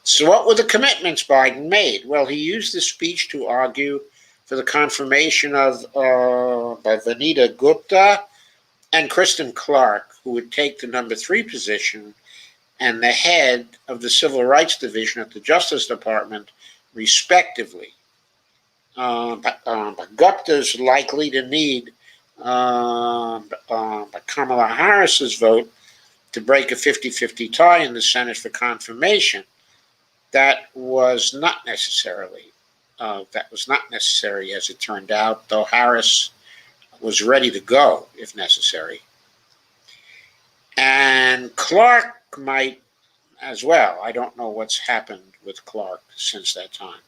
A: So what were the commitments Biden made? Well, he used the speech to argue for the confirmation of Vanita Gupta and Kristen Clark, who would take the number 3 position and the head of the Civil Rights Division at the Justice Department, respectively. But Gupta's likely to need Kamala Harris's vote to break a 50-50 tie in the Senate for confirmation. That was not necessary, as it turned out, though Harris was ready to go if necessary. And Clark might as well. I don't know what's happened with Clark since that time.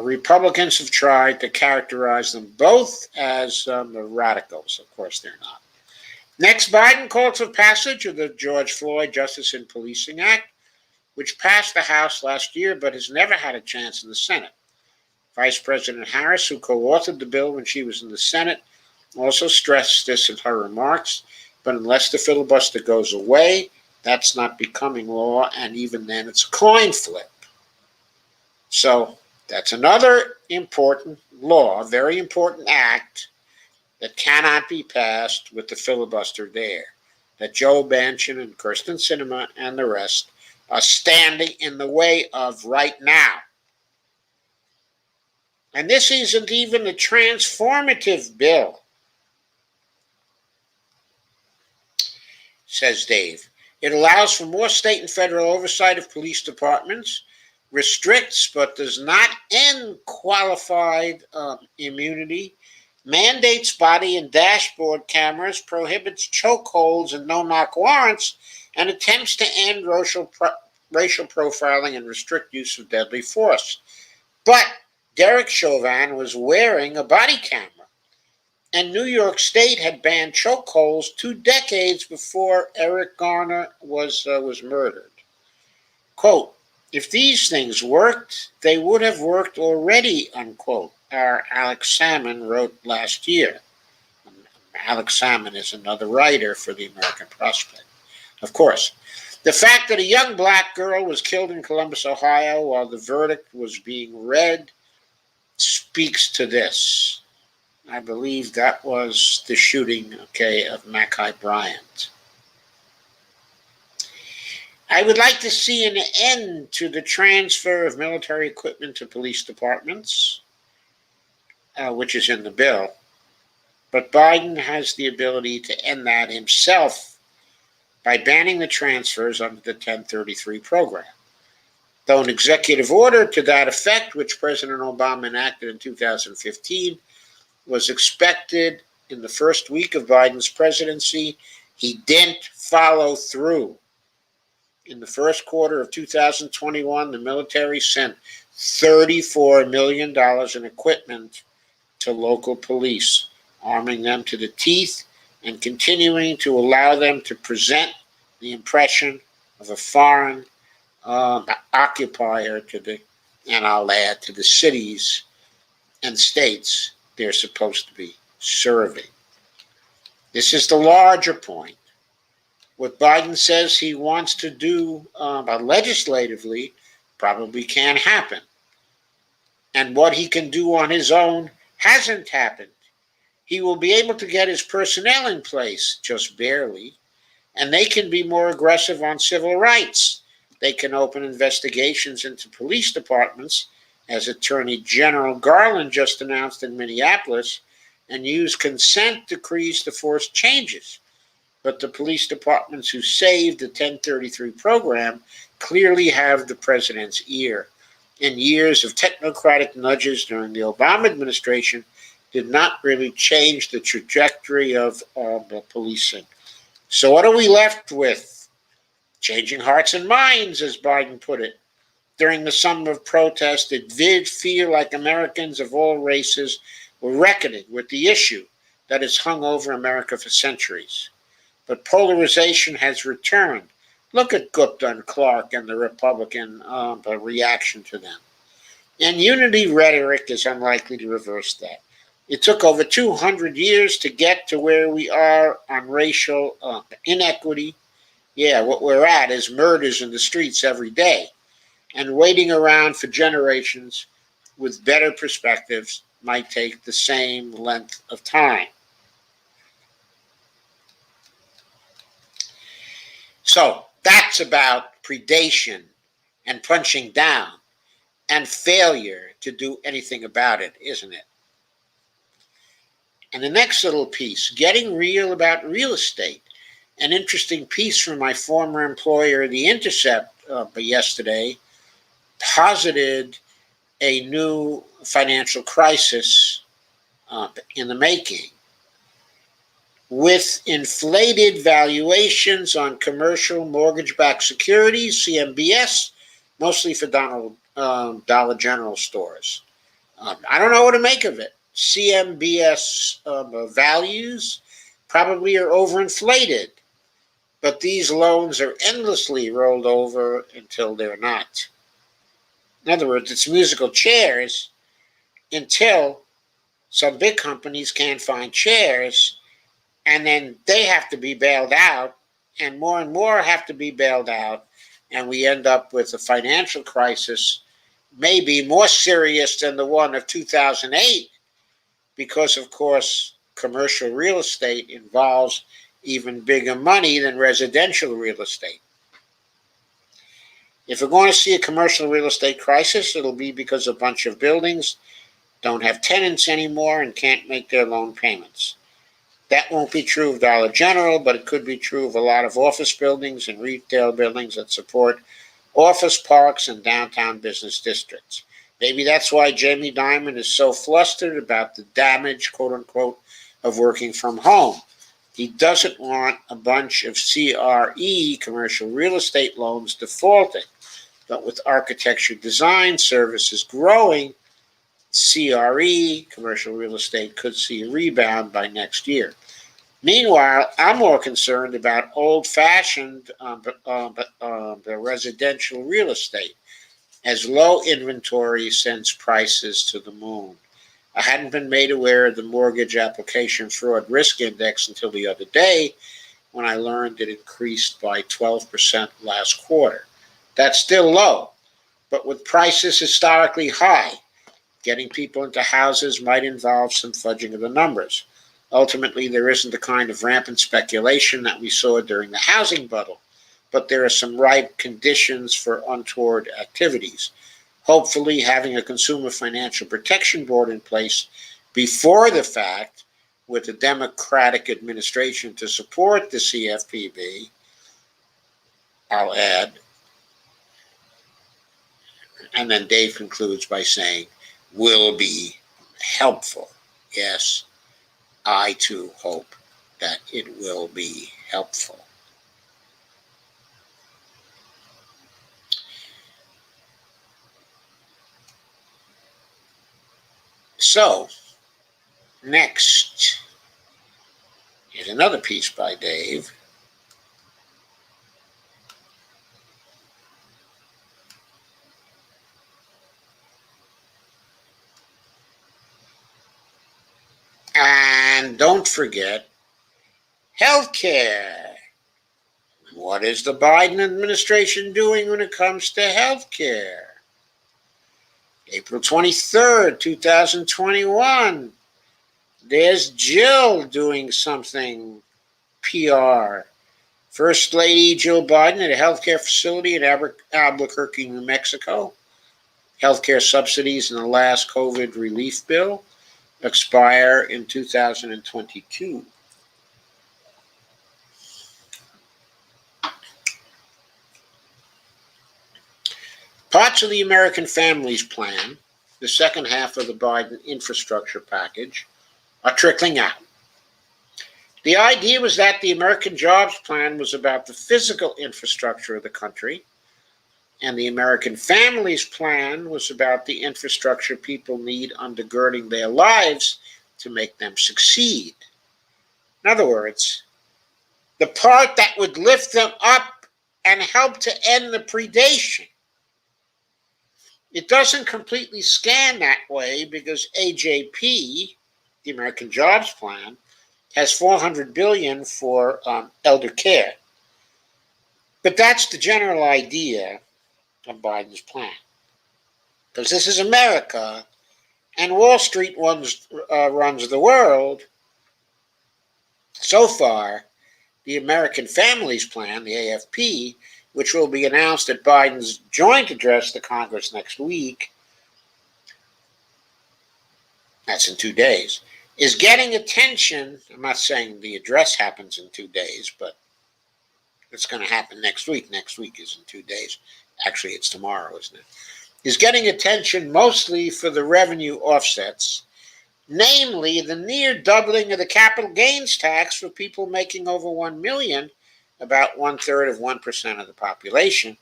A: Republicans have tried to characterize them both as radicals. Of course, they're not. Next, Biden called for passage of the George Floyd Justice in Policing Act, which passed the House last year but has never had a chance in the Senate. Vice President Harris, who co-authored the bill when she was in the Senate, also stressed this in her remarks, but unless the filibuster goes away, that's not becoming law, and even then it's a coin flip. So that's another important law, a very important act that cannot be passed with the filibuster there, that Joe Manchin and Kyrsten Sinema and the rest are standing in the way of right now. And this isn't even a transformative bill, says Dave. It allows for more state and federal oversight of police departments, restricts but does not end qualified immunity, mandates body and dashboard cameras, prohibits chokeholds and no-knock warrants, and attempts to end racial profiling and restrict use of deadly force. But Derek Chauvin was wearing a body camera, and New York State had banned chokeholds 2 decades before Eric Garner was murdered. Quote, if these things worked, they would have worked already, unquote, our Alex Salmon wrote last year. Alex Salmon is another writer for the American Prospect. Of course, the fact that a young black girl was killed in Columbus, Ohio, while the verdict was being read speaks to this. I believe that was the shooting, of Mackay Bryant. I would like to see an end to the transfer of military equipment to police departments, which is in the bill. But Biden has the ability to end that himself by banning the transfers under the 1033 program. Though an executive order to that effect, which President Obama enacted in 2015, was expected in the first week of Biden's presidency, he didn't follow through. In the first quarter of 2021, the military sent $34 million in equipment to local police, arming them to the teeth and continuing to allow them to present the impression of a foreign occupier to the, and I'll add, to the cities and states they're supposed to be serving. This is the larger point. What Biden says he wants to do legislatively probably can't happen. And what he can do on his own hasn't happened. He will be able to get his personnel in place, just barely, and they can be more aggressive on civil rights. They can open investigations into police departments, as Attorney General Garland just announced in Minneapolis, and use consent decrees to force changes. But the police departments who saved the 1033 program clearly have the president's ear. And years of technocratic nudges during the Obama administration did not really change the trajectory of policing. So what are we left with? Changing hearts and minds, as Biden put it. During the summer of protest, it did feel like Americans of all races were reckoning with the issue that has hung over America for centuries. But polarization has returned. Look at Gupta and Clark and the Republican reaction to them. And unity rhetoric is unlikely to reverse that. It took over 200 years to get to where we are on racial inequity. Yeah, what we're at is murders in the streets every day. And waiting around for generations with better perspectives might take the same length of time. So that's about predation and punching down and failure to do anything about it, isn't it? And the next little piece, getting real about real estate. An interesting piece from my former employer, The Intercept, yesterday, posited a new financial crisis in the making, with inflated valuations on commercial mortgage-backed securities, CMBS, mostly for Dollar General stores. I don't know what to make of it. CMBS values probably are overinflated, but these loans are endlessly rolled over until they're not. In other words, it's musical chairs until some big companies can't find chairs, and then they have to be bailed out, and more have to be bailed out, and we end up with a financial crisis maybe more serious than the one of 2008, because, of course, commercial real estate involves even bigger money than residential real estate. If we're going to see a commercial real estate crisis, it'll be because a bunch of buildings don't have tenants anymore and can't make their loan payments. That won't be true of Dollar General, but it could be true of a lot of office buildings and retail buildings that support office parks and downtown business districts. Maybe that's why Jamie Dimon is so flustered about the damage, quote unquote, of working from home. He doesn't want a bunch of CRE, commercial real estate loans, defaulting. But with architecture design services growing, CRE, commercial real estate, could see a rebound by next year. Meanwhile, I'm more concerned about old-fashioned residential real estate, as low inventory sends prices to the moon. I hadn't been made aware of the mortgage application fraud risk index until the other day, when I learned it increased by 12% last quarter. That's still low, but with prices historically high, getting people into houses might involve some fudging of the numbers. Ultimately, there isn't the kind of rampant speculation that we saw during the housing bubble, but there are some ripe conditions for untoward activities. Hopefully, having a Consumer Financial Protection Board in place before the fact, with a Democratic administration to support the CFPB, I'll add. And then Dave concludes by saying, will be helpful. Yes, I too hope that it will be helpful. So, next is another piece by Dave. And don't forget healthcare. What is the Biden administration doing when it comes to healthcare? April 23rd, 2021. There's Jill doing something PR. First Lady Jill Biden at a healthcare facility in Albuquerque, New Mexico. Healthcare subsidies in the last COVID relief bill expire in 2022. Parts of the American Families Plan, the second half of the Biden infrastructure package, are trickling out. The idea was that the American Jobs Plan was about the physical infrastructure of the country, and the American Families Plan was about the infrastructure people need undergirding their lives to make them succeed. In other words, the part that would lift them up and help to end the predation. It doesn't completely scan that way because AJP, the American Jobs Plan, has $400 billion for elder care. But that's the general idea of Biden's plan. Because this is America, and Wall Street runs the world. So far, the American Families Plan, the AFP, which will be announced at Biden's joint address to Congress next week, that's in 2 days, is getting attention. I'm not saying the address happens in 2 days, but it's going to happen next week. Next week is in 2 days. Actually, it's tomorrow, isn't it? Is getting attention mostly for the revenue offsets, namely the near doubling of the capital gains tax for people making over $1 million, about 1/3 of 1% of the population,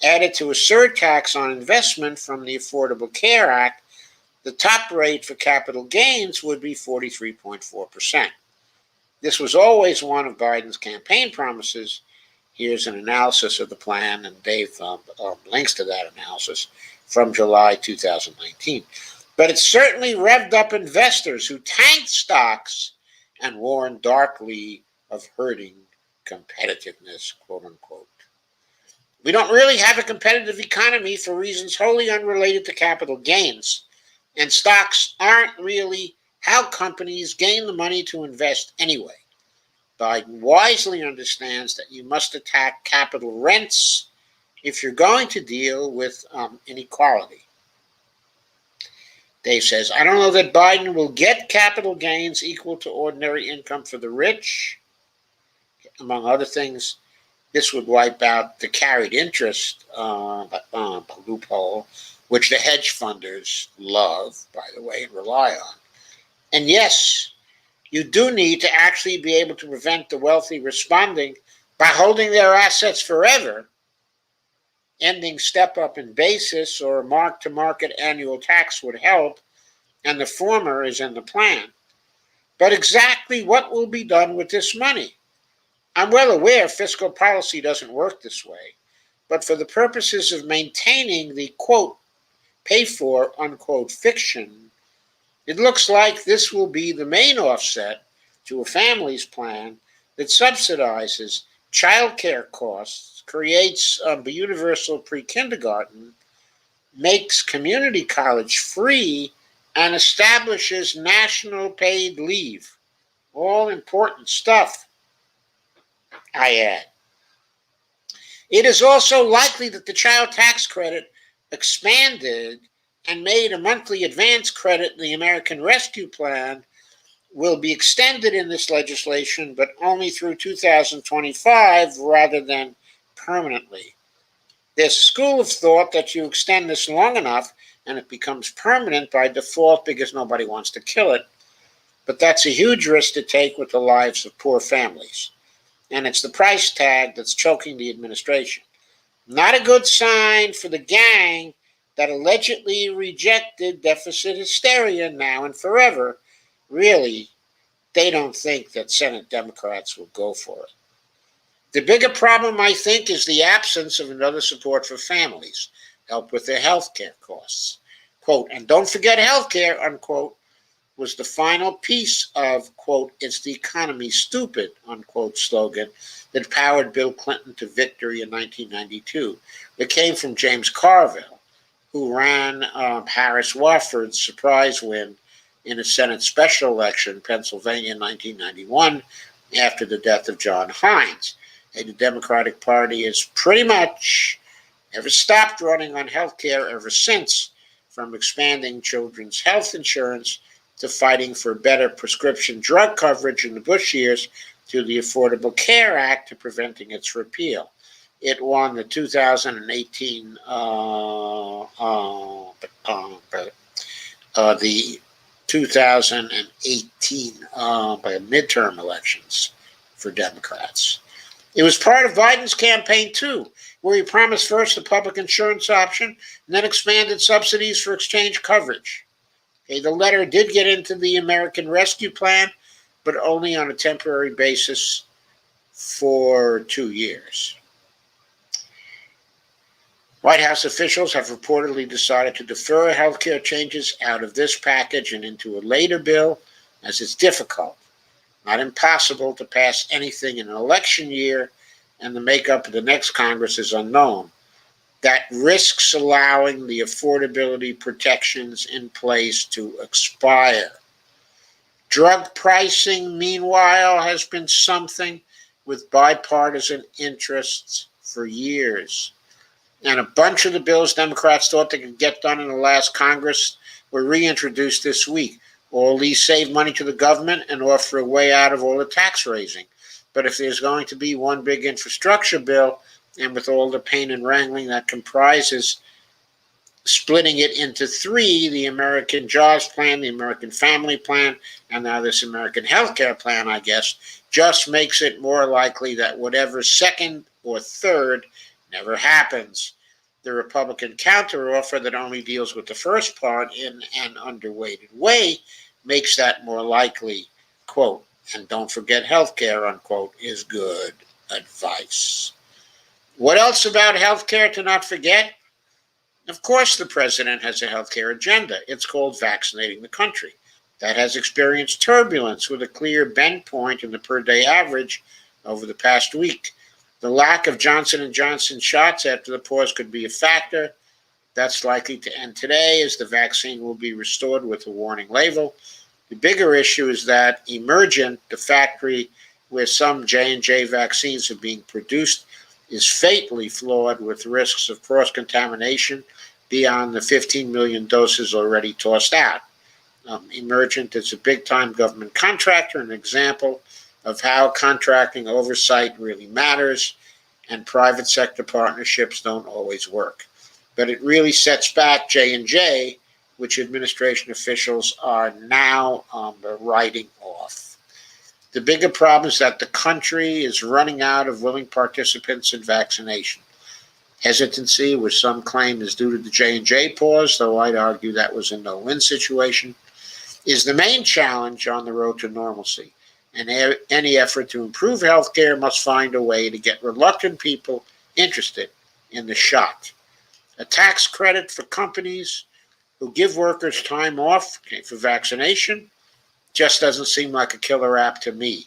A: added to a surtax on investment from the Affordable Care Act. The top rate for capital gains would be 43.4%. This was always one of Biden's campaign promises. Here's an analysis of the plan, and Dave links to that analysis from July 2019. But it certainly revved up investors who tanked stocks and warned darkly of hurting competitiveness, quote unquote. We don't really have a competitive economy for reasons wholly unrelated to capital gains, and stocks aren't really how companies gain the money to invest anyway. Biden wisely understands that you must attack capital rents if you're going to deal with inequality. Dave says, I don't know that Biden will get capital gains equal to ordinary income for the rich. Among other things, this would wipe out the carried interest loophole, which the hedge funders love, by the way, and rely on. And yes, you do need to actually be able to prevent the wealthy responding by holding their assets forever. Ending step-up in basis or mark-to-market annual tax would help, and the former is in the plan. But exactly what will be done with this money? I'm well aware fiscal policy doesn't work this way, but for the purposes of maintaining the, quote, pay-for, unquote, fiction, it looks like this will be the main offset to a family's plan that subsidizes child care costs, creates a universal pre-kindergarten, makes community college free, and establishes national paid leave. All important stuff, I add. It is also likely that the child tax credit expanded and made a monthly advance credit in the American Rescue Plan will be extended in this legislation, but only through 2025 rather than permanently. There's a school of thought that you extend this long enough and it becomes permanent by default because nobody wants to kill it. But that's a huge risk to take with the lives of poor families. And it's the price tag that's choking the administration. Not a good sign for the gang that allegedly rejected deficit hysteria now and forever, really, they don't think that Senate Democrats will go for it. The bigger problem, I think, is the absence of another support for families, help with their health care costs. Quote, and don't forget health care, unquote, was the final piece of, quote, it's the economy stupid, unquote, slogan that powered Bill Clinton to victory in 1992. It came from James Carville, who ran Harris Wofford's surprise win in a Senate special election in Pennsylvania in 1991 after the death of John Hines. And the Democratic Party has pretty much never stopped running on health care ever since, from expanding children's health insurance to fighting for better prescription drug coverage in the Bush years to the Affordable Care Act to preventing its repeal. It won the 2018 midterm elections for Democrats. It was part of Biden's campaign, too, where he promised first the public insurance option and then expanded subsidies for exchange coverage. Okay, the letter did get into the American Rescue Plan, but only on a temporary basis for 2 years. White House officials have reportedly decided to defer health care changes out of this package and into a later bill, as it's difficult, not impossible, to pass anything in an election year, and the makeup of the next Congress is unknown. That risks allowing the affordability protections in place to expire. Drug pricing, meanwhile, has been something with bipartisan interests for years. And a bunch of the bills Democrats thought they could get done in the last Congress were reintroduced this week. All these save money to the government and offer a way out of all the tax raising. But if there's going to be one big infrastructure bill, and with all the pain and wrangling that comprises splitting it into three, the American Jobs Plan, the American Family Plan, and now this American Healthcare Plan, I guess, just makes it more likely that whatever second or third never happens. The Republican counteroffer that only deals with the first part in an underweighted way makes that more likely, quote, and don't forget healthcare, unquote, is good advice. What else about healthcare to not forget? Of course, the president has a healthcare agenda. It's called vaccinating the country. That has experienced turbulence with a clear bend point in the per-day average over the past week. The lack of Johnson & Johnson shots after the pause could be a factor. That's likely to end today, as the vaccine will be restored with a warning label. The bigger issue is that Emergent, the factory where some J&J vaccines are being produced, is fatally flawed with risks of cross-contamination beyond the 15 million doses already tossed out. Emergent is a big-time government contractor, an example of how contracting oversight really matters, and private sector partnerships don't always work. But it really sets back J&J, which administration officials are now writing off. The bigger problem is that the country is running out of willing participants in vaccination. Hesitancy, which some claim is due to the J&J pause, though I'd argue that was a no-win situation, is the main challenge on the road to normalcy. And any effort to improve healthcare must find a way to get reluctant people interested in the shot. A tax credit for companies who give workers time off for vaccination just doesn't seem like a killer app to me.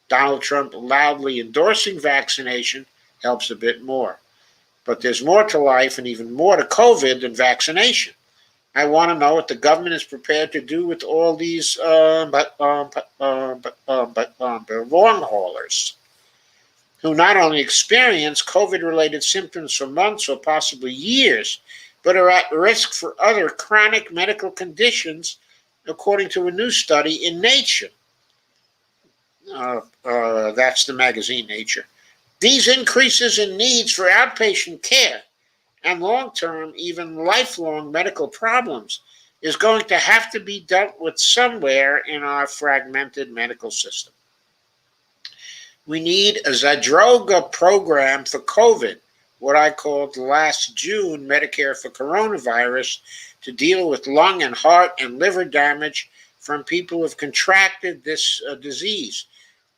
A: Donald Trump loudly endorsing vaccination helps a bit more. But there's more to life and even more to COVID than vaccination. I want to know what the government is prepared to do with all these long haulers who not only experience COVID-related symptoms for months or possibly years, but are at risk for other chronic medical conditions, according to a new study in Nature. That's the magazine Nature. These increases in needs for outpatient care and long-term, even lifelong medical problems is going to have to be dealt with somewhere in our fragmented medical system. We need a Zadroga program for COVID, what I called last June Medicare for coronavirus to deal with lung and heart and liver damage from people who have contracted this disease.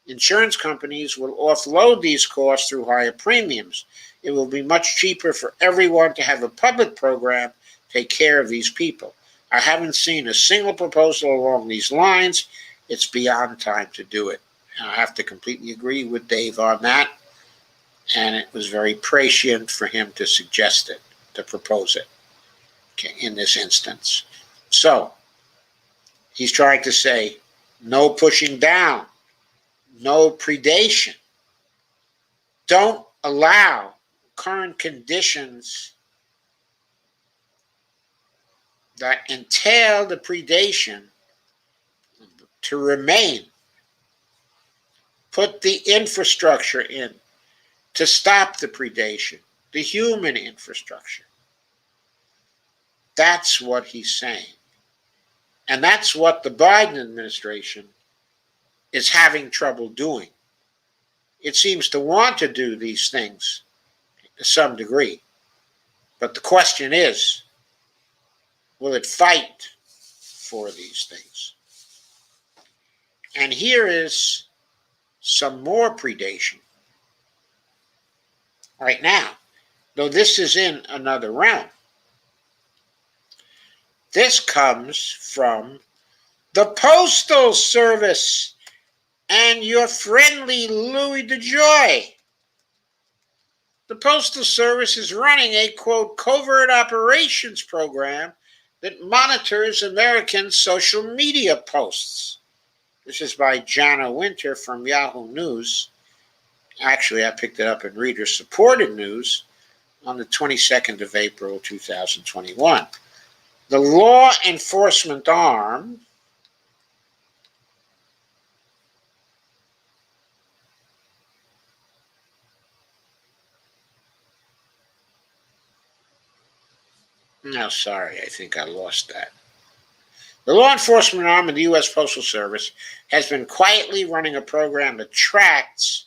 A: Insurance companies will offload these costs through higher premiums. It will be much cheaper for everyone to have a public program take care of these people. I haven't seen a single proposal along these lines. It's beyond time to do it. And I have to completely agree with Dave on that. And it was very prescient for him to suggest it, to propose it, okay, in this instance. So, he's trying to say no pushing down, no predation. Don't allow current conditions that entail the predation to remain. Put the infrastructure in to stop the predation, the human infrastructure. That's what he's saying. And that's what the Biden administration is having trouble doing. It seems to want to do these things to some degree. But the question is, will it fight for these things? And here is some more predation. Right now, though this is in another realm. This comes from the Postal Service and your friendly Louis DeJoy. The Postal Service is running a, quote, covert operations program that monitors Americans' social media posts. This is by Jana Winter from Yahoo News. Actually, I picked it up in reader-supported news on the 22nd of April, 2021. The law enforcement arm no, sorry, I think I lost that. The law enforcement arm of the U.S. Postal Service has been quietly running a program that tracks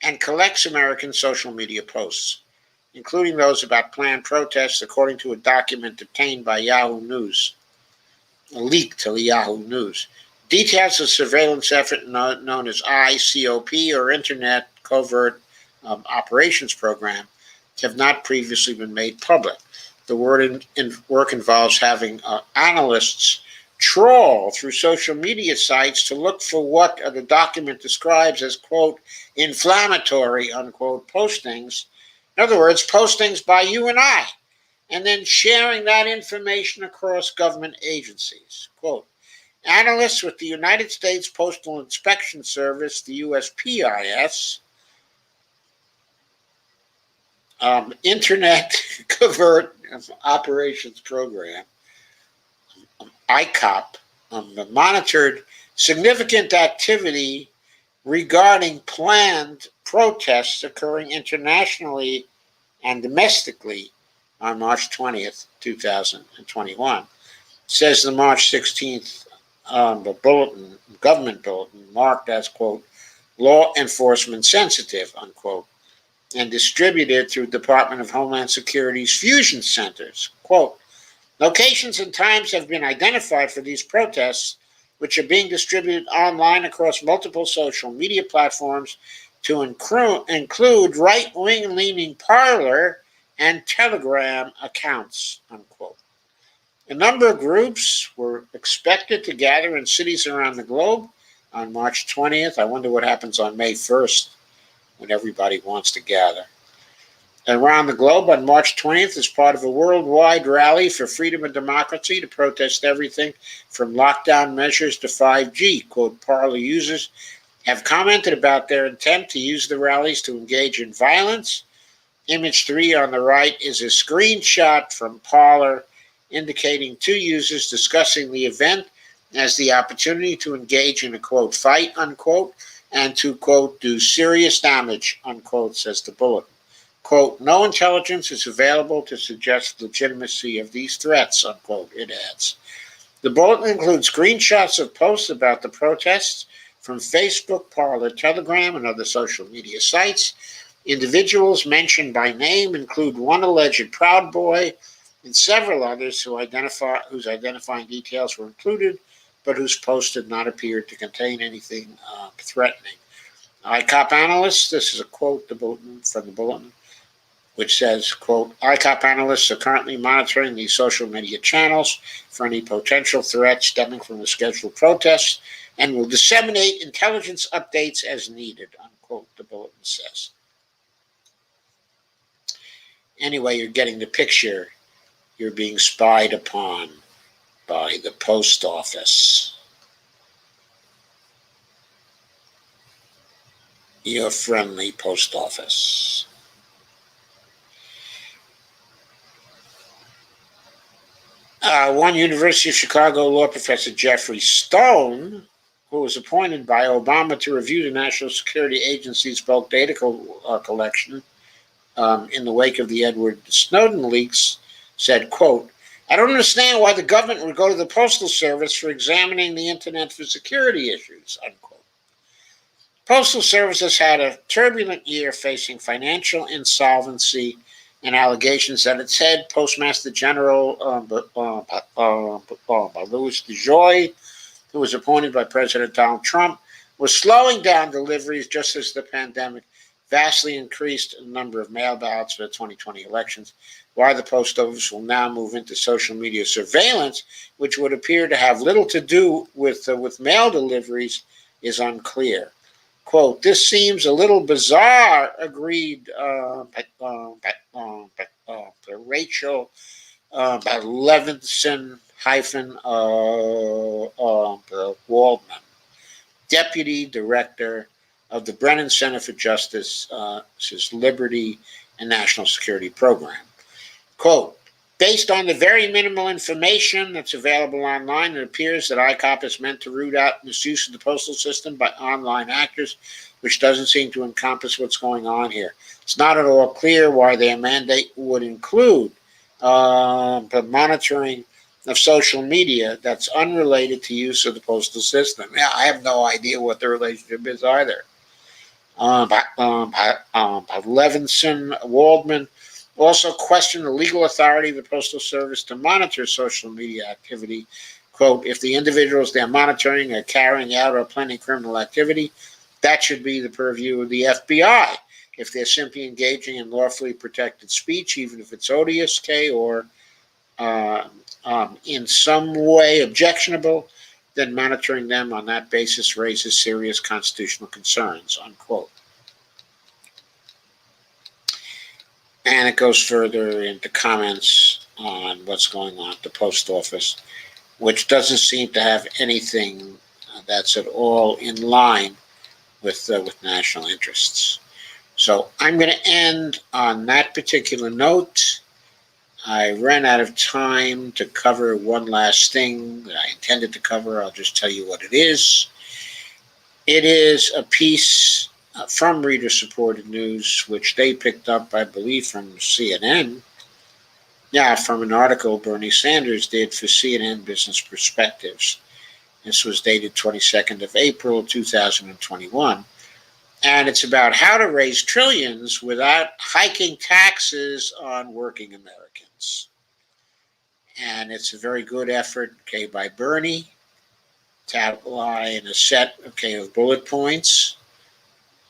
A: and collects American social media posts, including those about planned protests, according to a document obtained by Yahoo News, a leak to Yahoo News. Details of surveillance effort known as ICOP, or Internet Covert Operations Program, have not previously been made public. The work involves having analysts trawl through social media sites to look for what the document describes as, quote, inflammatory, unquote, postings. In other words, postings by you and I, and then sharing that information across government agencies. Quote, analysts with the United States Postal Inspection Service, the USPIS, Internet Covert Operations Program, ICOP, monitored significant activity regarding planned protests occurring internationally and domestically on March 20th, 2021. It says the March 16th government bulletin, marked as, quote, law enforcement sensitive, unquote, and distributed through Department of Homeland Security's fusion centers. Quote, locations and times have been identified for these protests, which are being distributed online across multiple social media platforms to include right-wing leaning Parler and Telegram accounts, unquote. A number of groups were expected to gather in cities around the globe on March 20th. I wonder what happens on May 1st when everybody wants to gather. Around the globe on March 20th as part of a worldwide rally for freedom and democracy to protest everything from lockdown measures to 5G. Quote, Parler users have commented about their intent to use the rallies to engage in violence. Image 3 on the right is a screenshot from Parler indicating two users discussing the event as the opportunity to engage in a, quote, fight, unquote, and to, quote, do serious damage, unquote, says the bulletin. Quote, no intelligence is available to suggest legitimacy of these threats, unquote, it adds. The bulletin includes screenshots of posts about the protests from Facebook, Parler, Telegram, and other social media sites. Individuals mentioned by name include one alleged Proud Boy and several others whose identifying details were included, but whose posts did not appear to contain anything threatening. ICOP analysts, this is a quote from the bulletin, which says, quote, ICOP analysts are currently monitoring these social media channels for any potential threats stemming from the scheduled protests and will disseminate intelligence updates as needed, unquote, the bulletin says. Anyway, you're getting the picture. You're being spied upon by the post office. Your friendly post office. One University of Chicago law professor, Jeffrey Stone, who was appointed by Obama to review the National Security Agency's bulk data collection in the wake of the Edward Snowden leaks, said, quote, I don't understand why the government would go to the Postal Service for examining the internet for security issues, unquote. Postal Service has had a turbulent year facing financial insolvency and allegations that its head, Postmaster General Louis DeJoy, who was appointed by President Donald Trump, was slowing down deliveries just as the pandemic vastly increased the number of mail ballots for the 2020 elections. Why the post office will now move into social media surveillance, which would appear to have little to do with mail deliveries, is unclear. Quote, this seems a little bizarre, agreed Rachel Levinson Waldman, Deputy Director of the Brennan Center for Justice, Liberty and National Security Program. Quote, based on the very minimal information that's available online, it appears that ICOP is meant to root out misuse of the postal system by online actors, which doesn't seem to encompass what's going on here. It's not at all clear why their mandate would include the monitoring of social media that's unrelated to use of the postal system. Yeah, I have no idea what the relationship is either. Levinson Waldman also questioned the legal authority of the Postal Service to monitor social media activity. Quote, if the individuals they're monitoring are carrying out or planning criminal activity, that should be the purview of the FBI. If they're simply engaging in lawfully protected speech, even if it's odious, or in some way objectionable, then monitoring them on that basis raises serious constitutional concerns, unquote. And it goes further into comments on what's going on at the post office, which doesn't seem to have anything that's at all in line with national interests. So I'm going to end on that particular note. I ran out of time to cover one last thing that I intended to cover. I'll just tell you what it is. It is a piece from reader-supported news, which they picked up, I believe, from CNN. Yeah, from an article Bernie Sanders did for CNN Business Perspectives. This was dated 22nd of April, 2021. And it's about how to raise trillions without hiking taxes on working Americans. And it's a very good effort, by Bernie to outline a set, of bullet points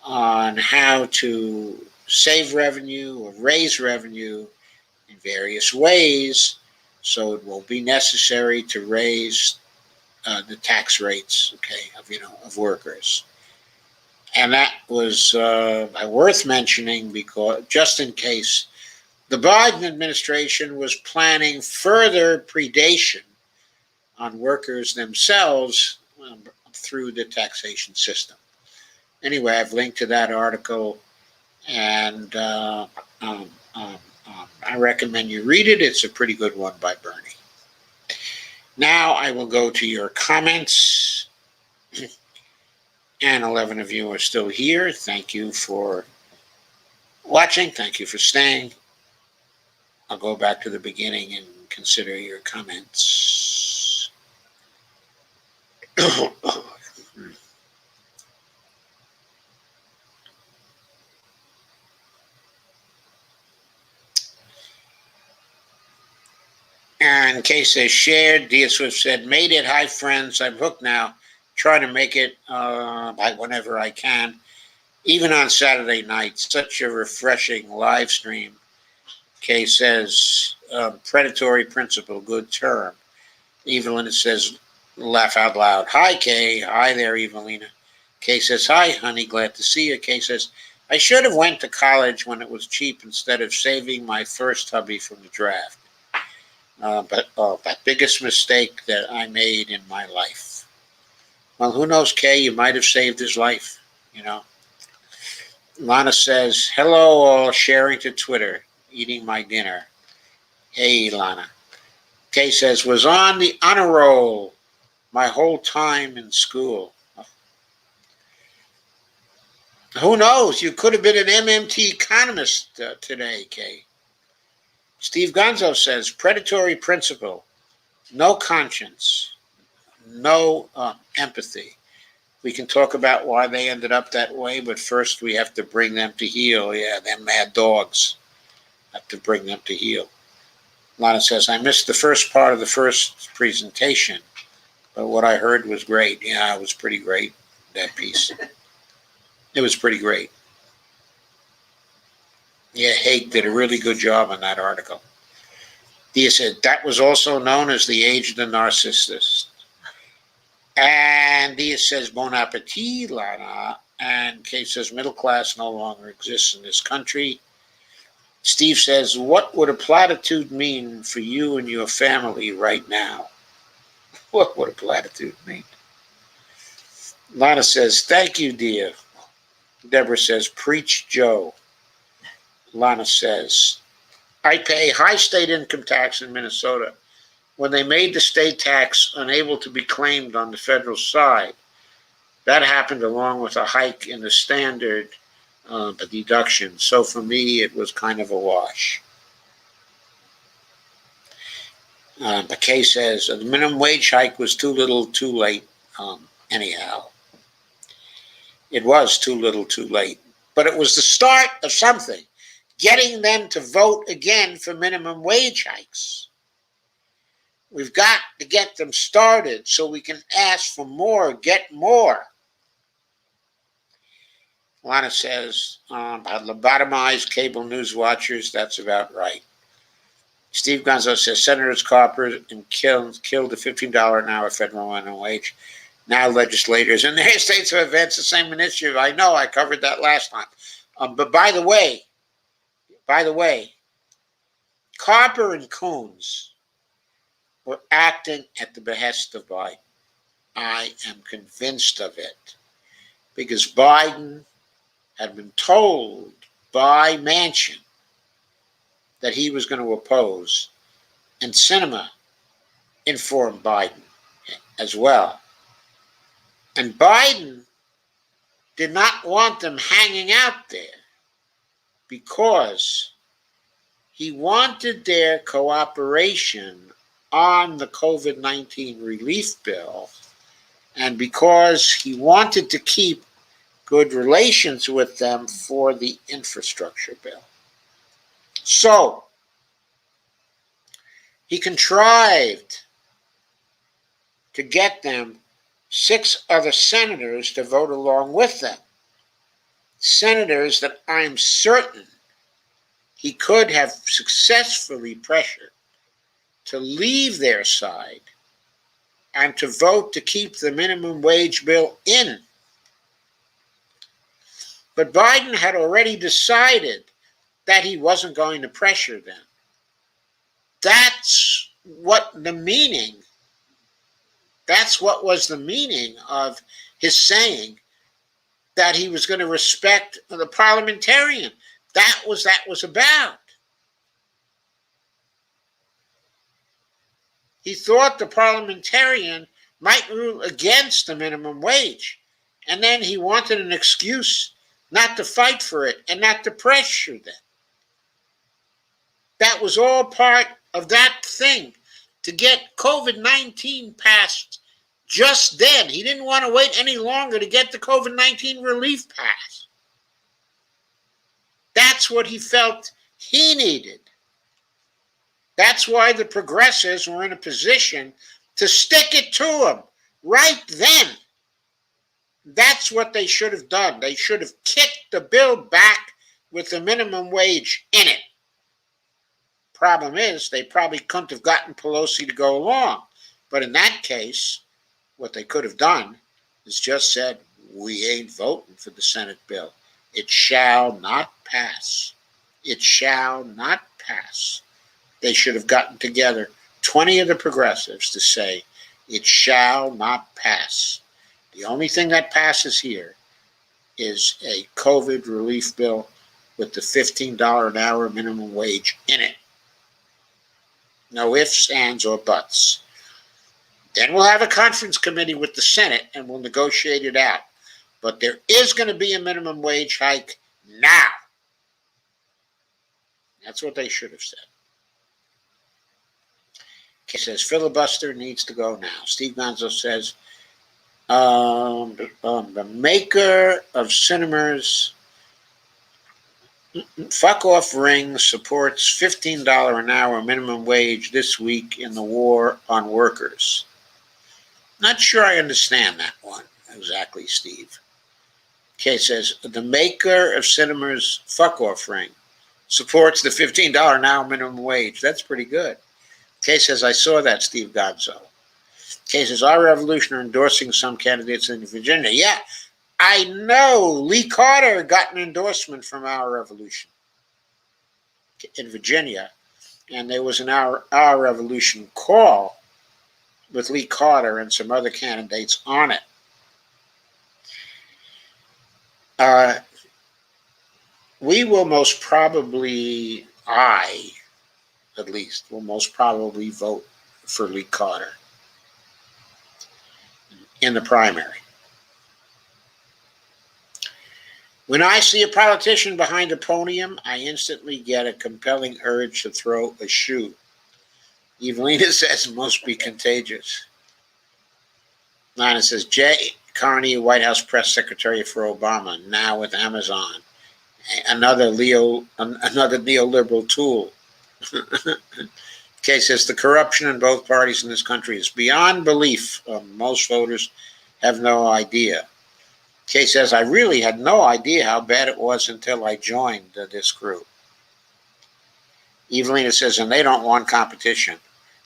A: on how to save revenue or raise revenue in various ways so it won't be necessary to raise the tax rates, of workers. And that was worth mentioning because just in case the Biden administration was planning further predation on workers themselves through the taxation system. Anyway, I've linked to that article, and I recommend you read it. It's a pretty good one by Bernie. Now I will go to your comments. And 11 of you are still here. Thank you for watching. Thank you for staying. I'll go back to the beginning and consider your comments. And Kay says, shared. Dia Swift said, made it. Hi, friends. I'm hooked now. Trying to make it whenever I can. Even on Saturday night. Such a refreshing live stream. Kay says, predatory principle. Good term. Evelyn says, laugh out loud. Hi, Kay. Hi there, Evelina. Kay says, hi, honey. Glad to see you. Kay says, I should have went to college when it was cheap instead of saving my first hubby from the draft. But that biggest mistake that I made in my life. Well, who knows, Kay? You might have saved his life, you know. Lana says, hello all, sharing to Twitter, eating my dinner. Hey, Lana. Kay says, was on the honor roll my whole time in school. Who knows? You could have been an MMT economist today, Kay. Steve Gonzo says, predatory principle, no conscience, no empathy. We can talk about why they ended up that way, but first we have to bring them to heel. Yeah, them mad dogs. Have to bring them to heel. Lana says, I missed the first part of the first presentation, but what I heard was great. Yeah, it was pretty great, that piece. It was pretty great. Yeah, Haig did a really good job on that article. Dia said, that was also known as the age of the narcissist. And Dia says, bon appetit, Lana. And Kay says, middle class no longer exists in this country. Steve says, what would a platitude mean for you and your family right now? What would a platitude mean? Lana says, thank you, Dia. Deborah says, preach Joe. Lana says, I pay high state income tax in Minnesota. When they made the state tax unable to be claimed on the federal side, that happened along with a hike in the standard deduction. So for me, it was kind of a wash. But Kay says, the minimum wage hike was too little, too late. Anyhow, it was too little, too late. But it was the start of something, getting them to vote again for minimum wage hikes. We've got to get them started so we can ask for more, get more. Lana says, lobotomized cable news watchers, that's about right. Steve Gonzo says, Senators Carper and killed the $15 an hour federal minimum wage. Now legislators in their states have advanced the same initiative. I know, I covered that last time. But by the way, Carper and Coons were acting at the behest of Biden. I am convinced of it. Because Biden had been told by Manchin that he was going to oppose, and Sinema informed Biden as well. And Biden did not want them hanging out there because he wanted their cooperation on the COVID-19 relief bill, and because he wanted to keep good relations with them for the infrastructure bill. So, he contrived to get them 6 other senators to vote along with them. Senators that I'm certain he could have successfully pressured to leave their side and to vote to keep the minimum wage bill in. But Biden had already decided that he wasn't going to pressure them. That's what was the meaning of his saying that he was going to respect the parliamentarian. That was about. He thought the parliamentarian might rule against the minimum wage, and then he wanted an excuse not to fight for it and not to pressure them. That was all part of that thing to get COVID-19 passed just then. He didn't want to wait any longer to get the COVID-19 relief passed. That's what he felt he needed. That's why the progressives were in a position to stick it to them right then. That's what they should have done. They should have kicked the bill back with the minimum wage in it. Problem is, they probably couldn't have gotten Pelosi to go along. But in that case, what they could have done is just said, we ain't voting for the Senate bill. It shall not pass. It shall not pass. They should have gotten together 20 of the progressives to say, it shall not pass. The only thing that passes here is a COVID relief bill with the $15 an hour minimum wage in it. No ifs, ands, or buts. Then we'll have a conference committee with the Senate and we'll negotiate it out. But there is going to be a minimum wage hike now. That's what they should have said. He says filibuster needs to go now. Steve Gonzo says the maker of Cinemas Fuck Off Ring supports $15 an hour minimum wage this week in the war on workers. Not sure I understand that one exactly, Steve. Okay, says the maker of Cinemas Fuck Off Ring supports the $15 an hour minimum wage. That's pretty good. Okay, says I saw that, Steve Gonzo. Okay, says our revolution are endorsing some candidates in Virginia. Yeah, I know. Lee Carter got an endorsement from our revolution in Virginia, and there was an our revolution call with Lee Carter and some other candidates on it. We will most probably, I at least, will most probably vote for Lee Carter in the primary. When I see a politician behind a podium, I instantly get a compelling urge to throw a shoe. Evelina says it must be contagious. Lana says, Jay Carney, White House press secretary for Obama, now with Amazon. Another neoliberal tool. Okay, says the corruption in both parties in this country is beyond belief. Most voters have no idea. Kay says, I really had no idea how bad it was until I joined this group. Evelina says, and they don't want competition.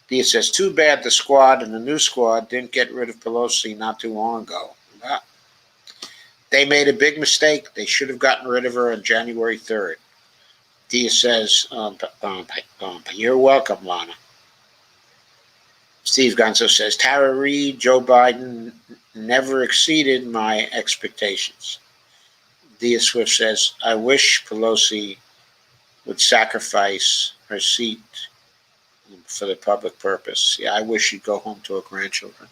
A: Dia says, too bad the squad and the new squad didn't get rid of Pelosi not too long ago. They made a big mistake. They should have gotten rid of her on January 3rd. Dia says, you're welcome, Lana. Steve Gonzo says, Tara Reid, Joe Biden never exceeded my expectations. Dia Swift says, I wish Pelosi would sacrifice her seat for the public purpose. Yeah, I wish she'd go home to her grandchildren.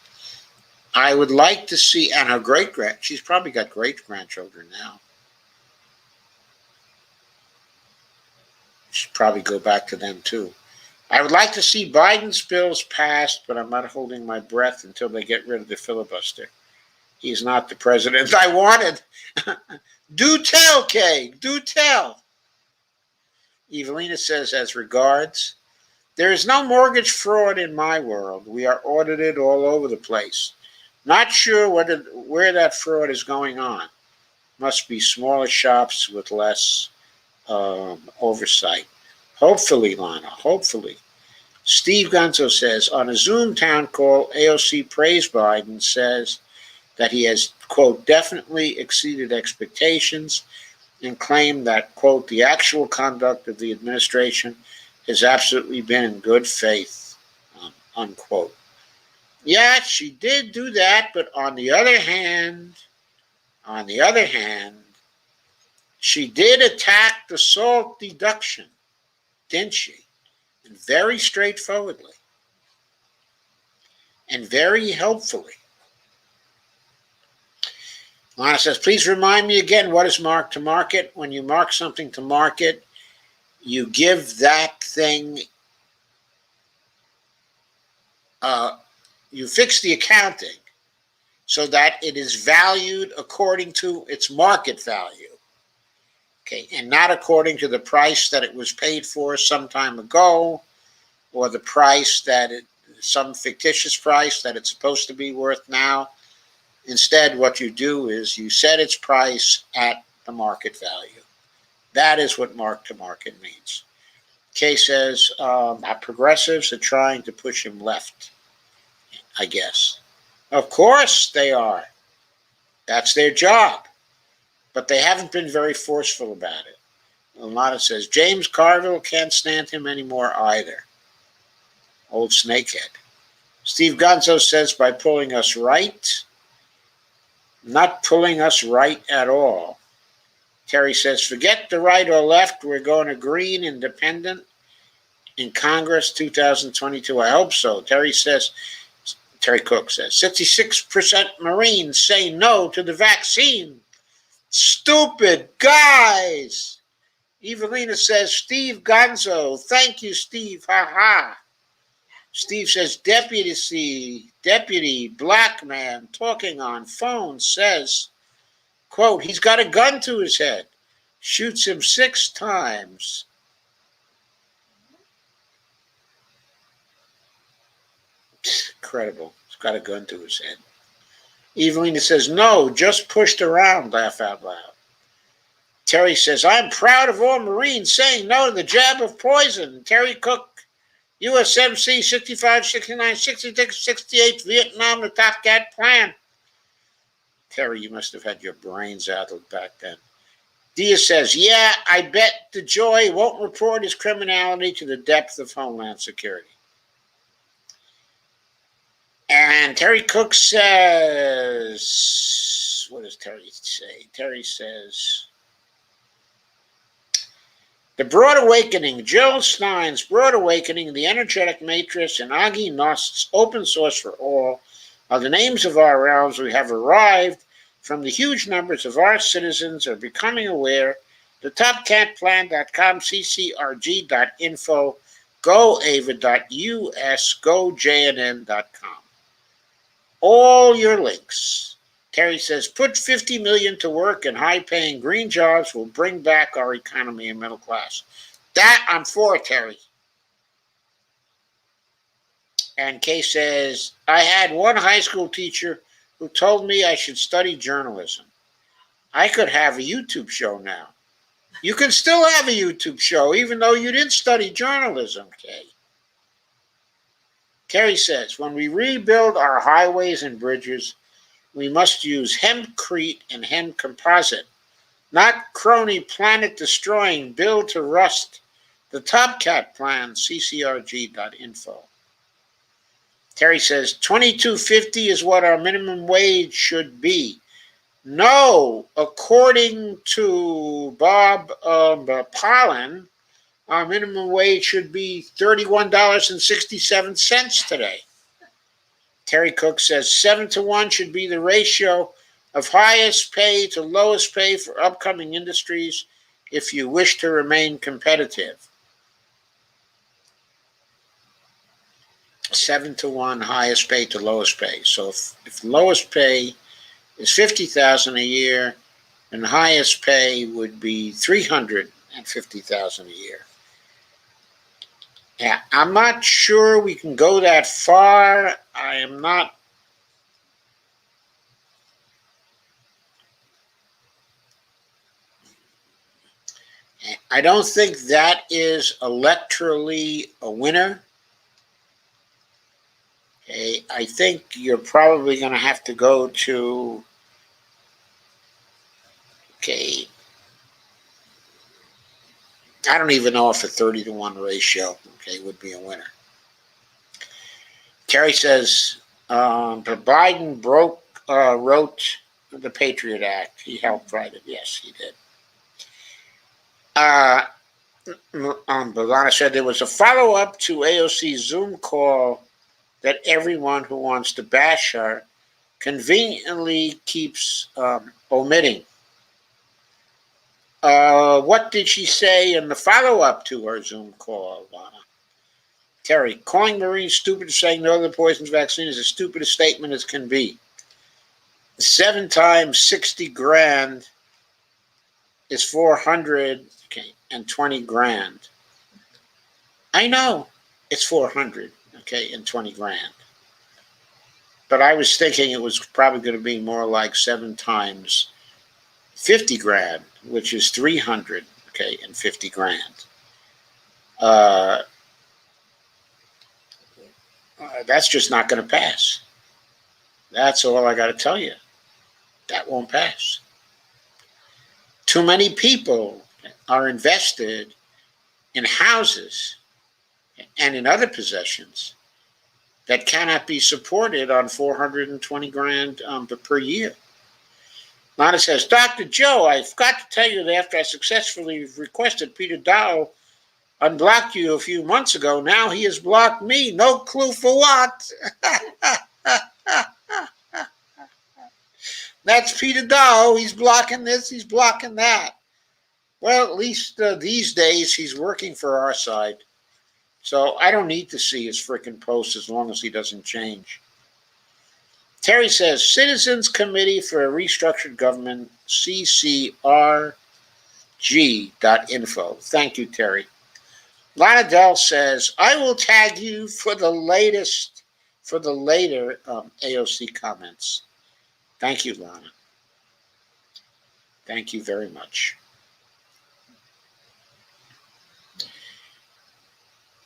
A: I would like to see, and her she's probably got great-grandchildren now. Should probably go back to them too. I would like to see Biden's bills passed, but I'm not holding my breath until they get rid of the filibuster. He's not the president I wanted. Do tell, Kay. Do tell. Evelina says, as regards, there is no mortgage fraud in my world. We are audited all over the place. Not sure where that fraud is going on. Must be smaller shops with less oversight. Hopefully, Lana, hopefully. Steve Gonzo says, on a Zoom town call, AOC praised Biden, says that he has, quote, definitely exceeded expectations and claimed that, quote, the actual conduct of the administration has absolutely been in good faith, unquote. Yeah, she did do that, but on the other hand, she did attack the SALT deduction, didn't she? And very straightforwardly and very helpfully. Lana says, please remind me again, what is mark to market? When you mark something to market, you give that thing, you fix the accounting so that it is valued according to its market value. Okay, and not according to the price that it was paid for some time ago, or the price some fictitious price that it's supposed to be worth now. Instead, what you do is you set its price at the market value. That is what mark to market means. Kay says progressives are trying to push him left, I guess. Of course they are. That's their job. But they haven't been very forceful about it. Lana says, James Carville can't stand him anymore either. Old snakehead. Steve Gonzo says, by pulling us right. Not pulling us right at all. Terry says, forget the right or left. We're going to green independent in Congress 2022. I hope so. Terry Cook says, 66% Marines say no to the vaccine. Stupid guys. Evelina says, Steve Gonzo. Thank you, Steve. Ha ha. Steve says, deputy black man talking on phone says, quote, he's got a gun to his head. Shoots him 6 times. Incredible. He's got a gun to his head. Evelina says, no, just pushed around, laugh out loud. Terry says, I'm proud of all Marines saying no to the jab of poison. Terry Cook, USMC 65, 69, 66, 68, Vietnam, the Top Cat plan. Terry, you must have had your brains addled back then. Dia says, yeah, I bet DeJoy won't report his criminality to the depth of Homeland Security. And Terry Cook says, what does Terry say? Terry says, The Broad Awakening, Jill Stein's Broad Awakening, The Energetic Matrix, and Agi Nost's Open Source for All are the names of our realms. We have arrived from the huge numbers of our citizens are becoming aware. The TopCatPlan.com, ccrg.info, goava.us, gojnn.com. All your links. Terry says, put 50 million to work and high-paying green jobs will bring back our economy and middle class. That I'm for, Terry. And Kay says, I had one high school teacher who told me I should study journalism. I could have a YouTube show now. You can still have a YouTube show even though you didn't study journalism, Kay. Terry says, when we rebuild our highways and bridges, we must use hempcrete and hemp composite, not crony planet-destroying build to rust. The Top Cat plan, ccrg.info. Terry says, $22.50 is what our minimum wage should be. No, according to Bob Pollan, our minimum wage should be $31.67 today. Terry Cook says 7-to-1 should be the ratio of highest pay to lowest pay for upcoming industries if you wish to remain competitive. 7-to-1 highest pay to lowest pay. So if lowest pay is $50,000 a year, and highest pay would be $350,000 a year. Yeah, I'm not sure we can go that far. I don't think that is electorally a winner. Okay, I think you're probably going to have to go to, I don't even know if a 30-to-1 ratio, would be a winner. Terry says, Biden wrote the Patriot Act. He helped write it. Yes, he did. Bhavana said there was a follow-up to AOC's Zoom call that everyone who wants to bash her conveniently keeps omitting. What did she say in the follow-up to her Zoom call, Lana? Terry, calling Marines stupid for saying no to the poisonous vaccine is as stupid a statement as can be. 7 times 60 grand is 420 grand. I know. it's 400, okay, and 20 grand. But I was thinking it was probably going to be more like 7 times 50 grand, which is 300, okay, and 50 grand. That's just not going to pass. That's all I got to tell you. That won't pass. Too many people are invested in houses and in other possessions that cannot be supported on 420 grand per year. Lana says, Dr. Joe, I forgot to tell you that after I successfully requested Peter Dow unblocked you a few months ago, now he has blocked me. No clue for what. That's Peter Dow. He's blocking this, he's blocking that. Well, at least these days he's working for our side. So I don't need to see his frickin' posts as long as he doesn't change. Terry says, Citizens Committee for a Restructured Government, CCRG.info. Thank you, Terry. Lana Dell says, I will tag you for the later AOC comments. Thank you, Lana. Thank you very much.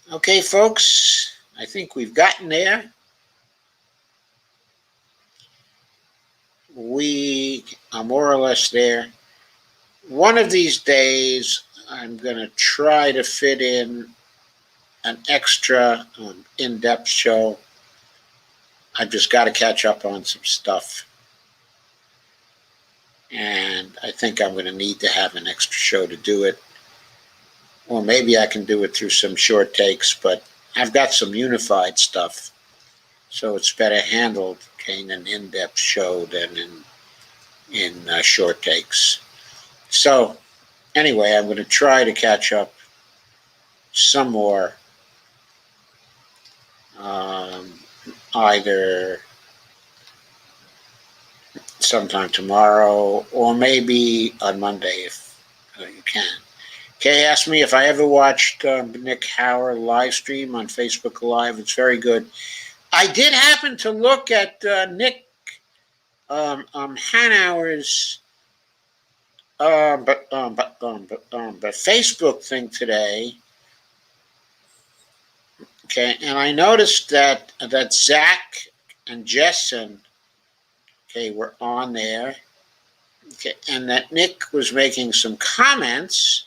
A: Okay, folks, I think we've gotten there. We are more or less there. One of these days, I'm going to try to fit in an extra in-depth show. I've just got to catch up on some stuff. And I think I'm going to need to have an extra show to do it. Or maybe I can do it through some short takes, but I've got some unified stuff. So it's better handled in an in-depth show than in short takes. So anyway, I'm going to try to catch up some more, either sometime tomorrow or maybe on Monday if you can. Kay asked me if I ever watched Nick Hauer live stream on Facebook Live. It's very good. I did happen to look at Nick Hanauer's but Facebook thing today. Okay, and I noticed that Zach and Jessen, okay, were on there. Okay, and that Nick was making some comments.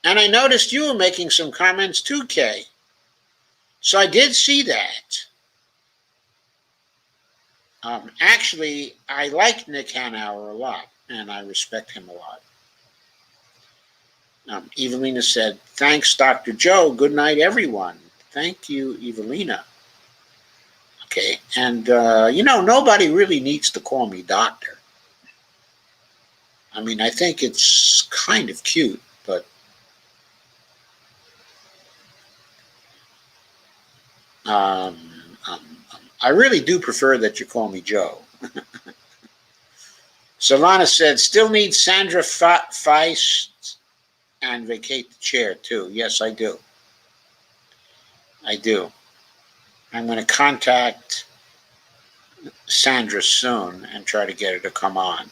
A: And I noticed you were making some comments too, Kay. So I did see that. Actually, I like Nick Hanauer a lot, and I respect him a lot. Evelina said, thanks, Dr. Joe. Good night, everyone. Thank you, Evelina. Okay, and, nobody really needs to call me doctor. I mean, I think it's kind of cute, but I really do prefer that you call me Joe. Solana said, still need Sandra Feist and vacate the chair too. Yes, I do. I do. I'm going to contact Sandra soon and try to get her to come on.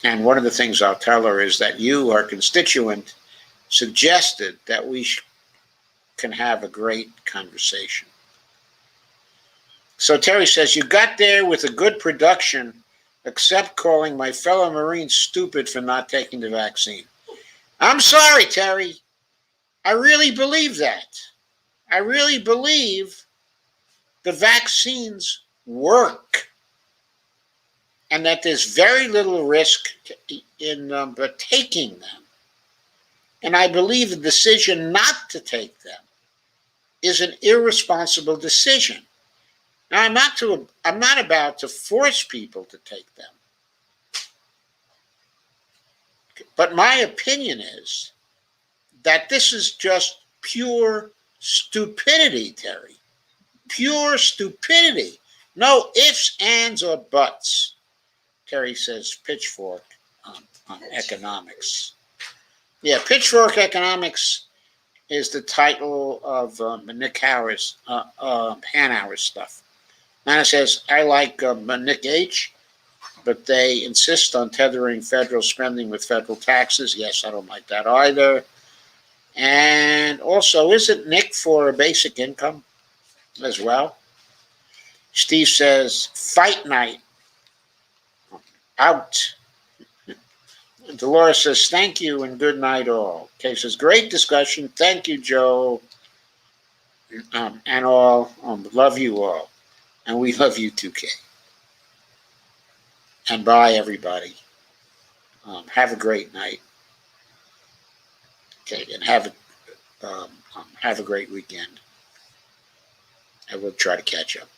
A: And one of the things I'll tell her is that you, our constituent, suggested that we can have a great conversation. So Terry says, you got there with a good production, except calling my fellow Marines stupid for not taking the vaccine. I'm sorry, Terry. I really believe that. I really believe the vaccines work and that there's very little risk in taking them. And I believe the decision not to take them is an irresponsible decision. Now, I'm not about to force people to take them. But my opinion is that this is just pure stupidity, Terry. Pure stupidity. No ifs, ands, or buts. Terry says Pitchfork on economics. Yeah, Pitchfork Economics is the title of Nick Hanauer's stuff. Nana says, I like Nick H., but they insist on tethering federal spending with federal taxes. Yes, I don't like that either. And also, isn't Nick for a basic income as well? Steve says, fight night. Out. Dolores says, thank you and good night all. Kay says, great discussion. Thank you, Joe, and all. Love you all. And we love you too, Kay. And bye, everybody. Have a great night. Okay, and have a great weekend. I will try to catch up.